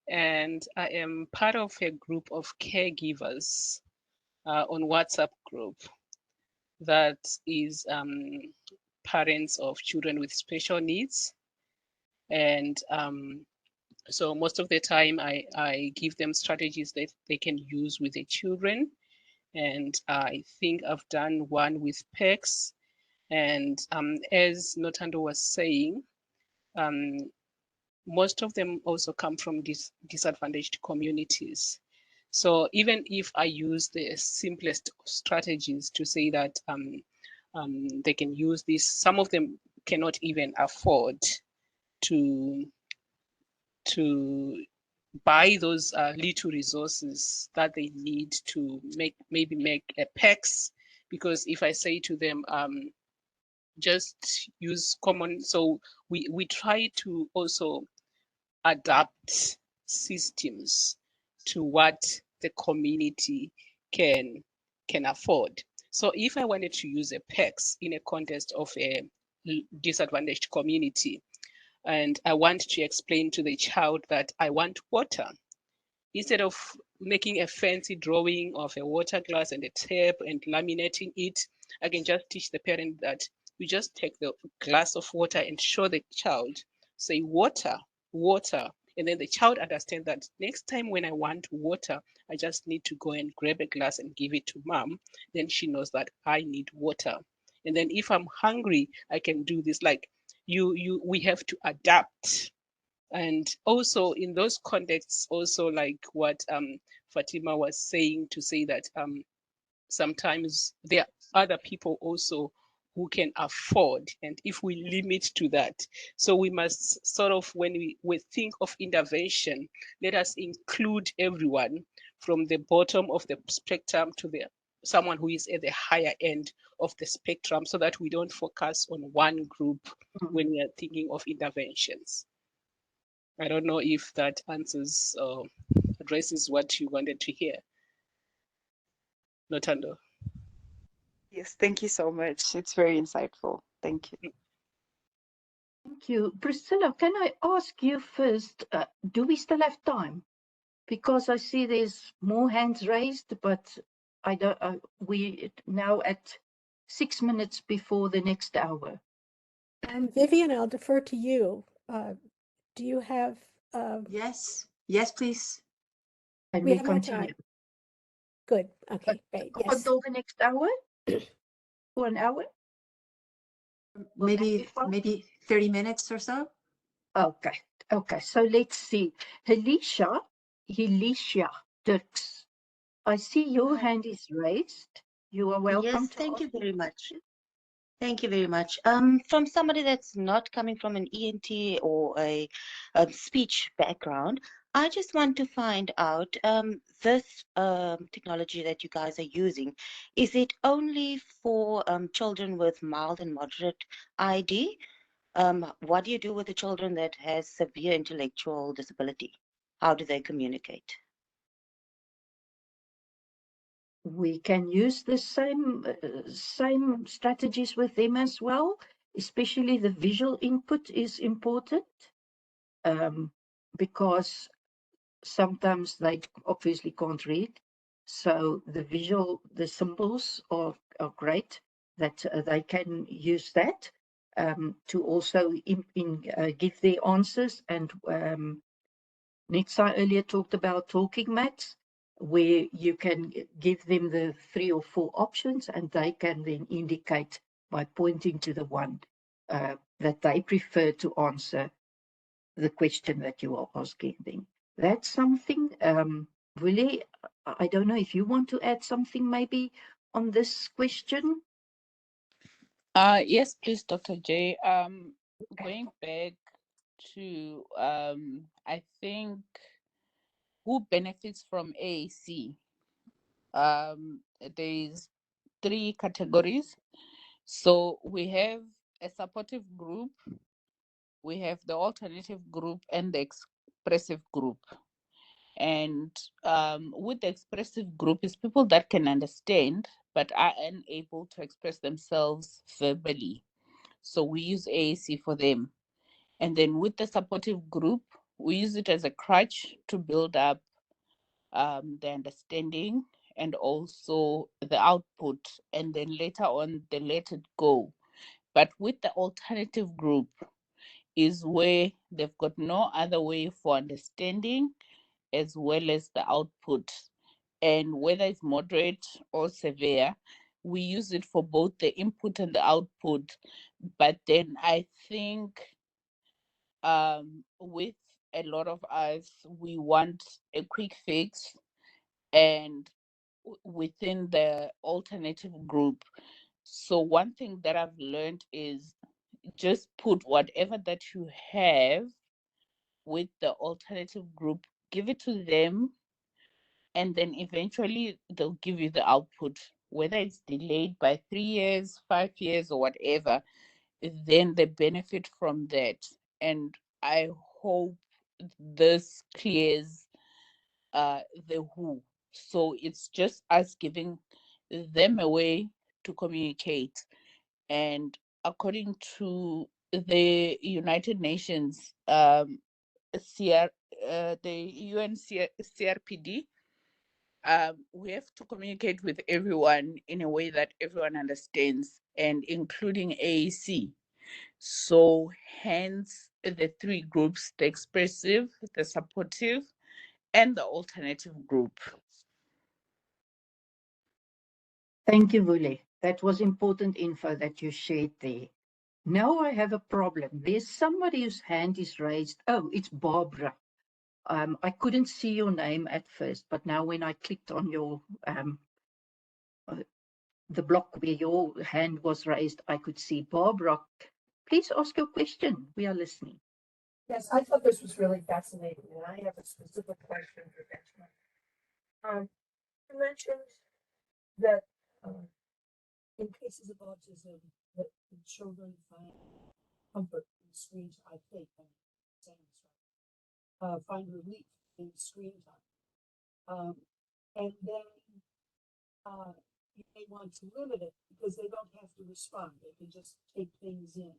and I am part of a group of caregivers on WhatsApp group that is parents of children with special needs. And so most of the time I give them strategies that they can use with the children. And I think I've done one with PECs. And as Notando was saying, most of them also come from disadvantaged communities. So even if I use the simplest strategies to say that they can use this, some of them cannot even afford to buy those little resources that they need to maybe make a PECs, because if I say to them, just use common, so we try to also adapt systems to what the community can afford. So if I wanted to use a PECs in a context of a disadvantaged community, and I want to explain to the child that I want water, instead of making a fancy drawing of a water glass and a tap and laminating it, I can just teach the parent that we just take the glass of water and show the child, say water, water. And then the child understands that next time when I want water, I just need to go and grab a glass and give it to mom. Then she knows that I need water. And then if I'm hungry, I can do this. Like we have to adapt. And also in those contexts, also like what Fatima was saying, to say that sometimes there are other people also who can afford, and if we limit to that, so we must sort of, when we think of intervention, let us include everyone from the bottom of the spectrum to the someone who is at the higher end of the spectrum, so that we don't focus on one group when we are thinking of interventions. I don't know if that answers addresses what you wanted to hear. Notando. Yes, thank you so much. It's very insightful. Thank you. Thank you. Priscilla, can I ask you first, do we still have time? Because I see there's more hands raised, but I don't. We now at 6 minutes before the next hour. Vivian, I'll defer to you. Do you have? Yes. Yes, please. And We we have more continue. time. Good. Okay, great. Up Yes. until the next hour? For an hour? Will that be fine? Maybe 30 minutes or so. Okay. Okay. So let's see. Helisha Dirks. I see your hand is raised. You are welcome Yes, to thank ask you your very much. question. Thank you very much. From somebody that's not coming from an ENT or a speech background, I just want to find out this technology that you guys are using, is it only for children with mild and moderate ID? What do you do with the children that has severe intellectual disability? How do they communicate? We can use the same strategies with them as well. Especially the visual input is important, because sometimes they obviously can't read. So the symbols are great, that they can use that to also give their answers. And Nitsa earlier talked about talking mats, where you can give them the 3 or 4 options, and they can then indicate by pointing to the one that they prefer to answer the question that you are asking them. That's something, Willie, I don't know if you want to add something maybe on this question. Yes, please, Dr. J. Going back to I think who benefits from AAC. There's 3 categories. So we have a supportive group, we have the alternative group, and the expressive group. And with the expressive group is people that can understand but are unable to express themselves verbally. So we use AAC for them. And then with the supportive group, we use it as a crutch to build up the understanding and also the output, and then later on they let it go. But with the alternative group is where they've got no other way for understanding as well as the output. And whether it's moderate or severe, we use it for both the input and the output. But then I think with a lot of us, we want a quick fix, and within the alternative group. So one thing that I've learned is just put whatever that you have with the alternative group, give it to them, and then eventually they'll give you the output, whether it's delayed by 3 years, 5 years, or whatever. Then they benefit from that. And I hope this clears the who. So it's just us giving them a way to communicate. And according to the United Nations, the UN CRPD, we have to communicate with everyone in a way that everyone understands, and including AAC. So hence the 3 groups: the expressive, the supportive, and the alternative group. Thank you, Willie. That was important info that you shared there. Now I have a problem. There's somebody whose hand is raised. Oh, it's Barbara. I couldn't see your name at first, but now when I clicked on your the block where your hand was raised, I could see Barbara. Please ask your question. We are listening. Yes, I thought this was really fascinating, and I have a specific question for Benjamin. You mentioned that in cases of autism, that the children find comfort in screen time. I think I'm saying this right. Find relief in screen time, and then you may want to limit it because they don't have to respond; they can just take things in.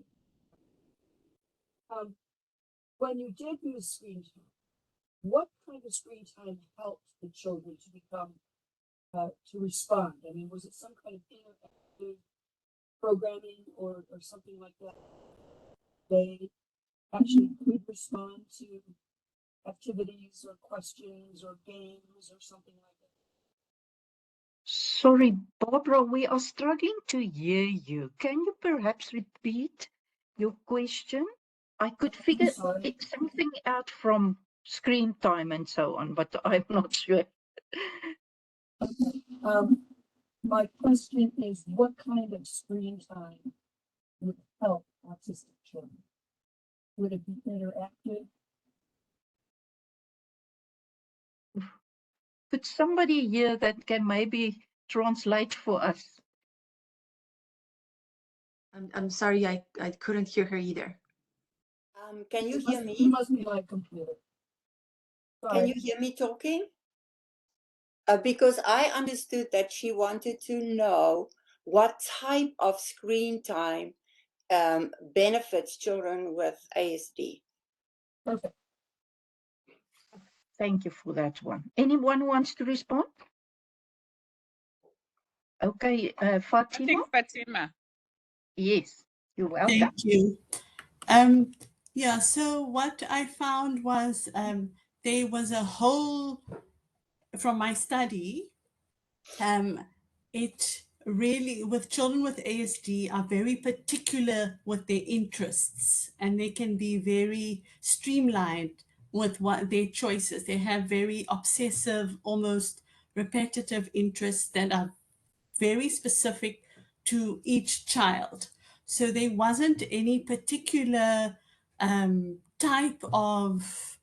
When you did use screen time, what kind of screen time helped the children to become to respond? I mean, was it some kind of interactive programming or something like that? They actually could respond to activities or questions or games or something like that? Sorry, Barbara, we are struggling to hear you. Can you perhaps repeat your question? I could figure something out from screen time and so on, but I'm not sure. Okay. My question is, what kind of screen time would help autistic children? Would it be interactive? Could somebody here that can maybe translate for us? I'm sorry, I couldn't hear her either. Can you hear me? It must be my computer. Can you hear me talking? Because I understood that she wanted to know what type of screen time benefits children with ASD. Perfect. Thank you for that one. Anyone wants to respond? Okay, Fatima? I think Fatima. Yes, you're welcome. Thank you. Yeah, so what I found was there was a whole, from my study, it really, with children with ASD, are very particular with their interests, and they can be very streamlined with what their choices. They have very obsessive, almost repetitive interests that are very specific to each child. So there wasn't any particular type of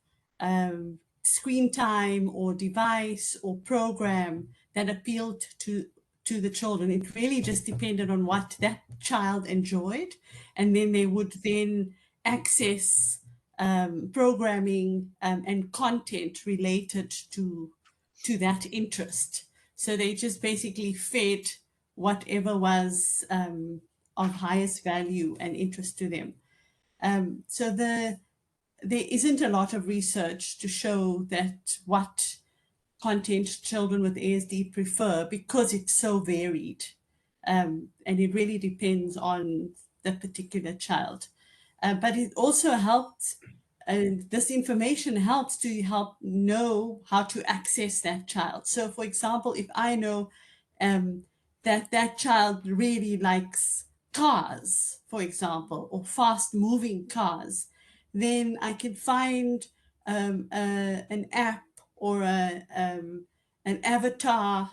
screen time or device or program that appealed to the children. It really just depended on what that child enjoyed, and then they would then access programming and content related to that interest. So they just basically fed whatever was of highest value and interest to them. So there isn't a lot of research to show that what content children with ASD prefer, because it's so varied. And it really depends on the particular child. But it also helped, and this information helps to help know how to access that child. So for example, if I know that child really likes cars, for example, or fast moving cars, then I can find an app or an avatar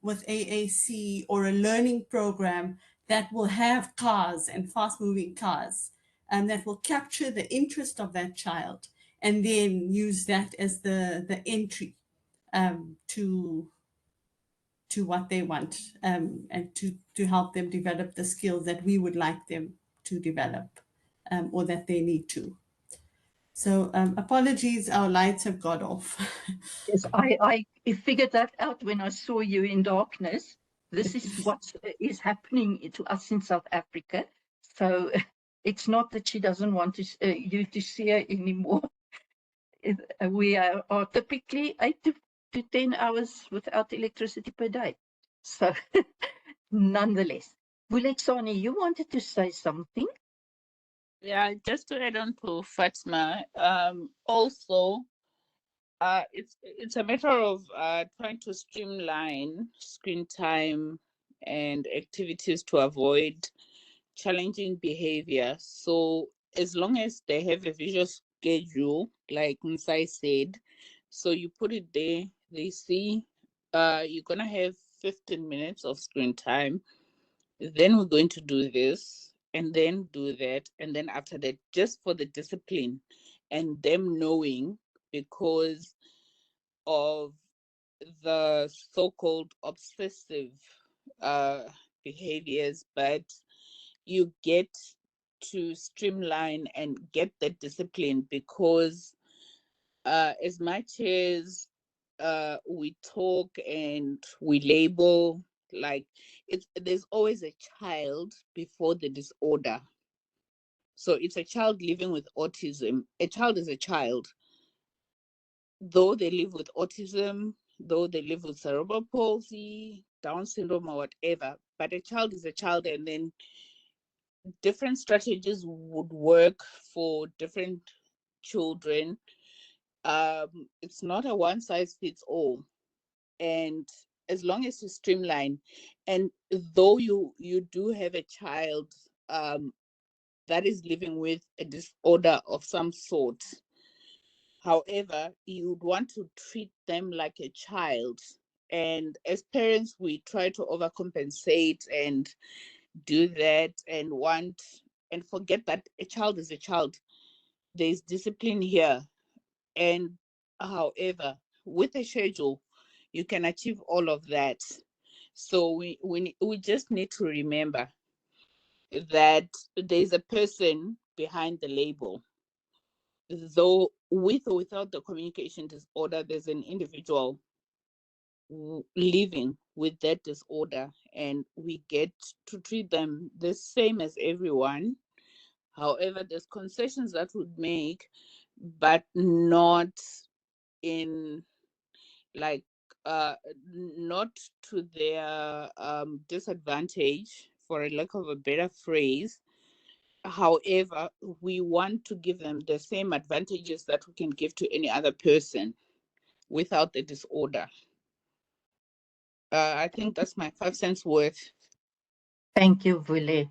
with AAC or a learning program that will have cars and fast moving cars, and that will capture the interest of that child and then use that as the entry to what they want, and to help them develop the skills that we would like them to develop, or that they need to. So apologies, our lights have got off. Yes, I figured that out when I saw you in darkness. This is what is happening to us in South Africa. So it's not that she doesn't want you to see her anymore. We are typically 8 to 10 hours without electricity per day. So nonetheless, Vuleksani, you wanted to say something? Yeah, just to add on to Fatima, also, it's a matter of trying to streamline screen time and activities to avoid challenging behavior. So as long as they have a visual schedule, like Nsai said, so you put it there, they see you're gonna have 15 minutes of screen time, then we're going to do this and then do that, and then after that, just for the discipline and them knowing, because of the so-called obsessive uh, behaviors, but you get to streamline and get that discipline, because as much as we talk and we label, like, there's always a child before the disorder. So it's a child living with autism. A child is a child, though they live with autism, though they live with cerebral palsy, Down syndrome, or whatever, but a child is a child, and then different strategies would work for different children. it's not a one size fits all. And as long as you streamline, and though you do have a child that is living with a disorder of some sort, however, you would want to treat them like a child. And as parents, we try to overcompensate and do that and want and forget that a child is a child. There's discipline here. And however, with a schedule, you can achieve all of that. So we just need to remember that there's a person behind the label. Though with or without the communication disorder, there's an individual living with that disorder, and we get to treat them the same as everyone. However, there's concessions that would make, but not in like not to their disadvantage, for a lack of a better phrase. However, we want to give them the same advantages that we can give to any other person without the disorder. I think that's my 5 cents worth. Thank you, Vule.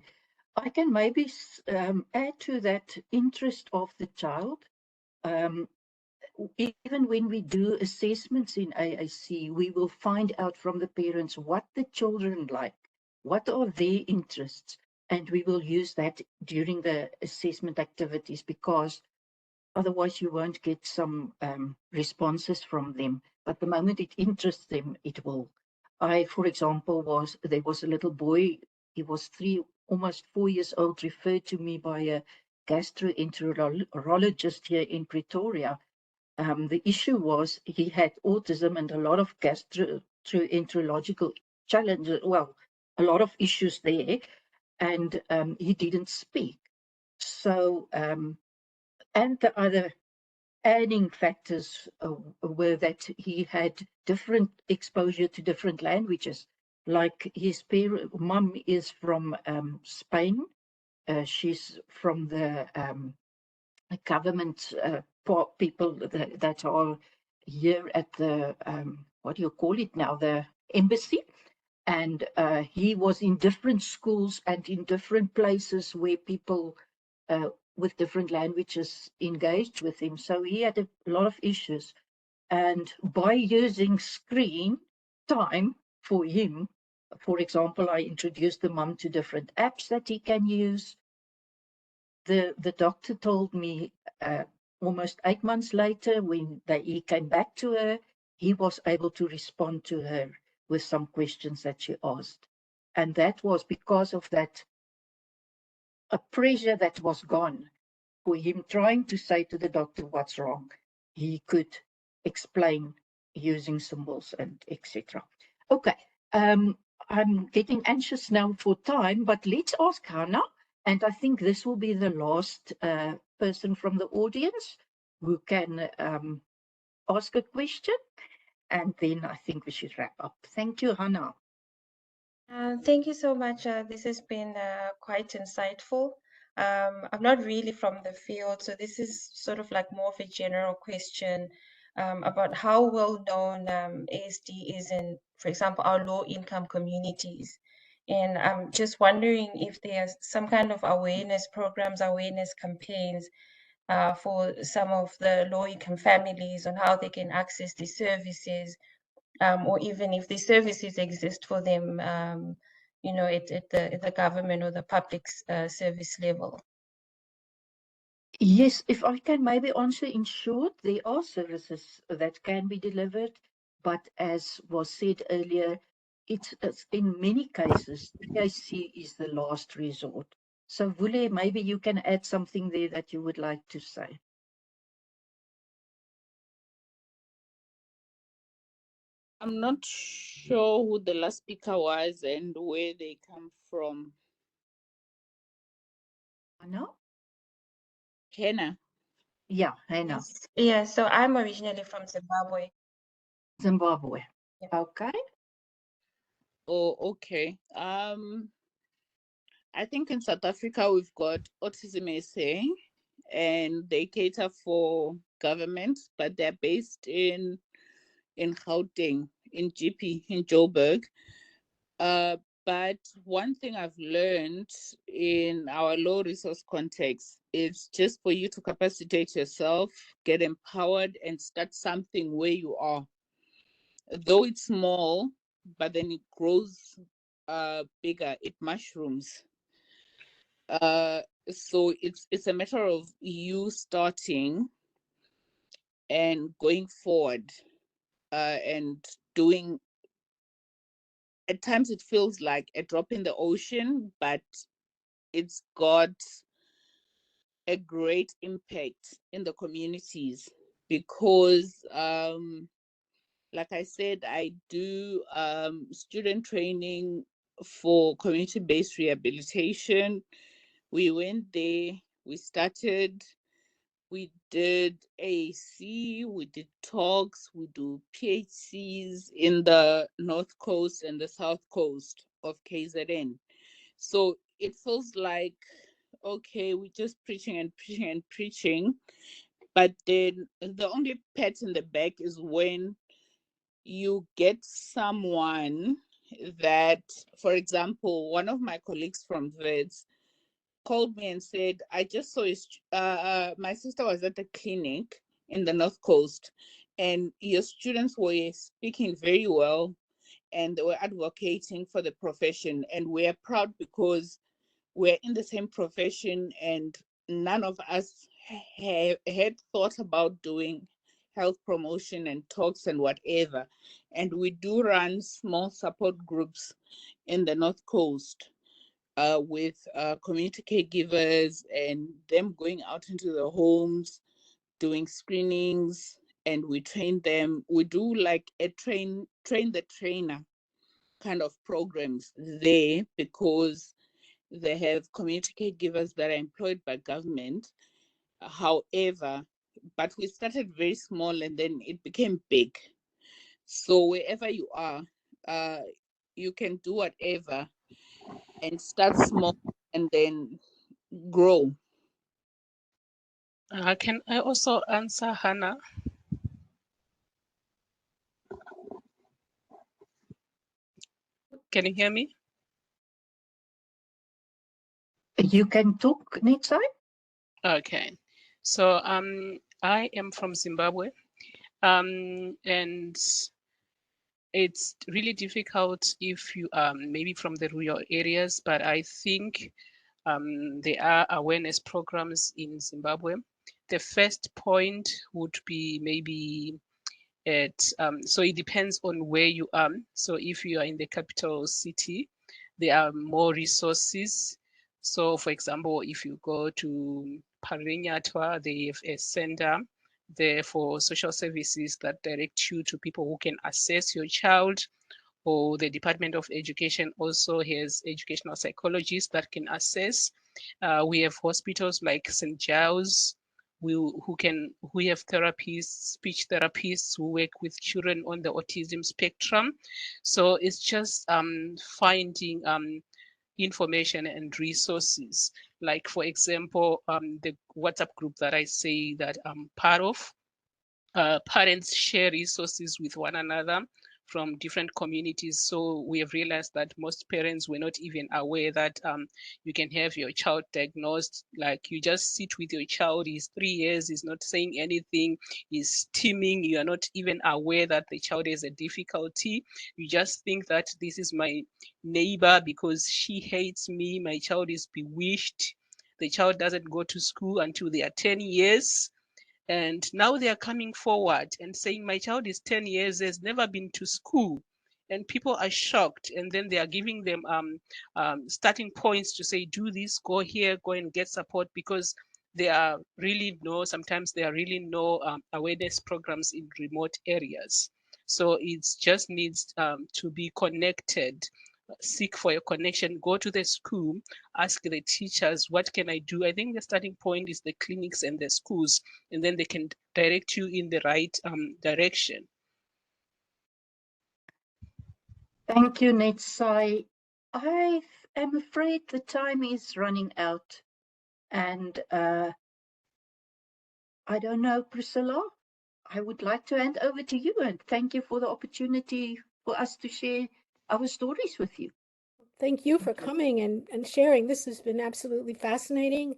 I can maybe add to that interest of the child. Even when we do assessments in AAC, we will find out from the parents what the children like, what are their interests, and we will use that during the assessment activities, because otherwise you won't get some responses from them. But the moment it interests them, it will. For example, there was a little boy, he was 3, almost 4 years old, referred to me by a gastroenterologist here in Pretoria. The issue was he had autism and a lot of gastroenterological challenges, well, a lot of issues there, and he didn't speak. So, and the other adding factors were that he had different exposure to different languages. Like his mum is from Spain. She's from the government people that are here at the, what do you call it now, the embassy. And he was in different schools and in different places where people with different languages engaged with him. So he had a lot of issues. And by using screen time for him, for example, I introduced the mum to different apps that he can use. The doctor told me almost 8 months later, when he came back to her, he was able to respond to her with some questions that she asked. And that was because of that, a pressure that was gone. For him trying to say to the doctor what's wrong, he could explain using symbols and etc. Okay, I'm getting anxious now for time, but let's ask Hannah, and I think this will be the last person from the audience who can ask a question, and then I think we should wrap up. Thank you, Hannah. Thank you so much. This has been quite insightful. I'm not really from the field, so this is sort of like more of a general question about how well known ASD is in, for example, our low-income communities. And I'm just wondering if there's some kind of awareness programs, awareness campaigns for some of the low-income families on how they can access these services, or even if the services exist for them, you know, at the government or the public service level. Yes, if I can maybe answer in short, there are services that can be delivered, but as was said earlier, it's in many cases, PIC is the last resort. So Vule, maybe you can add something there that you would like to say. I'm not sure who the last speaker was and where they come from. Hannah? Hannah? Yeah, Hannah. Yeah, so I'm originally from Zimbabwe. Zimbabwe. Yeah. Okay. Oh, okay. I think in South Africa we've got Autism SA, and they cater for government, but they're based in Gauteng, in GP, in Joburg. But one thing I've learned in our low resource context is just for you to capacitate yourself, get empowered, and start something where you are. Though it's small, but then it grows bigger, it mushrooms. So it's a matter of you starting and going forward, and doing. At times it feels like a drop in the ocean, but it's got a great impact in the communities because, like I said, I do student training for community-based rehabilitation. We went there, we started, we did AC, we did talks, we do PHCs in the North Coast and the South Coast of KZN. So it feels like, okay, we're just preaching and preaching and preaching. But then the only pat in the back is when you get someone that, for example, one of my colleagues from VEDS called me and said, I just saw my sister was at the clinic in the North Coast, and your students were speaking very well and they were advocating for the profession. And we're proud because we're in the same profession and none of us had thought about doing health promotion and talks and whatever. And we do run small support groups in the North Coast with community caregivers and them going out into the homes, doing screenings, and we train them. We do like a train the trainer kind of programs there because they have community caregivers that are employed by government. However, but we started very small and then it became big. So wherever you are, you can do whatever and start small and then grow. Can I also answer Hannah? Can you hear me? You can talk, Netsai. Okay. So I am from Zimbabwe. And it's really difficult if you maybe from the rural areas, but I think there are awareness programs in Zimbabwe. The first point would be maybe so it depends on where you are. So if you are in the capital city, there are more resources. So for example, if you go to Parinyatwa, they have a center there for social services that direct you to people who can assess your child, or the Department of Education also has educational psychologists that can assess. We have hospitals like St. Giles, who have therapists, speech therapists who work with children on the autism spectrum. So it's just finding information and resources. Like for example, the WhatsApp group that I say that I'm part of, parents share resources with one another from different communities. So we have realized that most parents were not even aware that you can have your child diagnosed. Like you just sit with your child, he's 3 years, he's not saying anything, he's teeming. You are not even aware that the child has a difficulty. You just think that this is my neighbor because she hates me. My child is bewitched. The child doesn't go to school until they are 10 years. And now they are coming forward and saying, my child is 10 years, has never been to school. And people are shocked. And then they are giving them starting points to say, do this, go here, go and get support, because sometimes there are really no awareness programs in remote areas. So it just needs to be connected. Seek for your connection, go to the school, ask the teachers, what can I do? I think the starting point is the clinics and the schools, and then they can direct you in the right direction. Thank you, Netsai. I am afraid the time is running out, and I don't know, Priscilla. I would like to hand over to you and thank you for the opportunity for us to share our stories with you. Thank you for coming and sharing. This has been absolutely fascinating.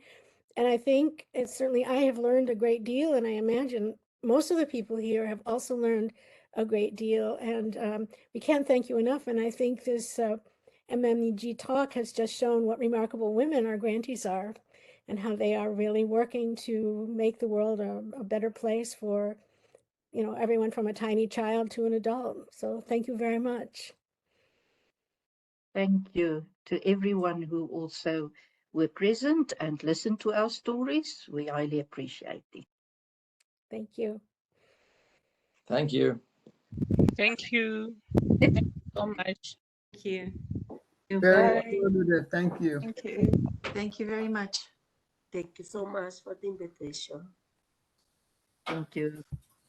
And I think it's certainly, I have learned a great deal, and I imagine most of the people here have also learned a great deal. And we can't thank you enough. And I think this MMEG talk has just shown what remarkable women our grantees are and how they are really working to make the world a better place for, you know, everyone from a tiny child to an adult. So thank you very much. Thank you to everyone who also were present and listened to our stories. We highly appreciate it. Thank you. Thank you. Thank you. Thank you so much. Thank you. Very Bye. informative. Thank you. Thank you. Thank you very much. Thank you so much for the invitation. Thank you.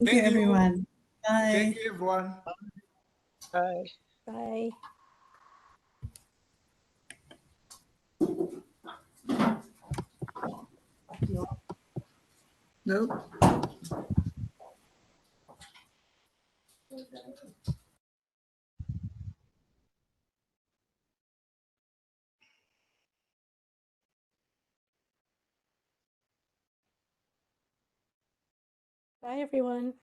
Thank you, everyone. Bye. Thank you, everyone. Bye. Bye. Nope. Bye, everyone.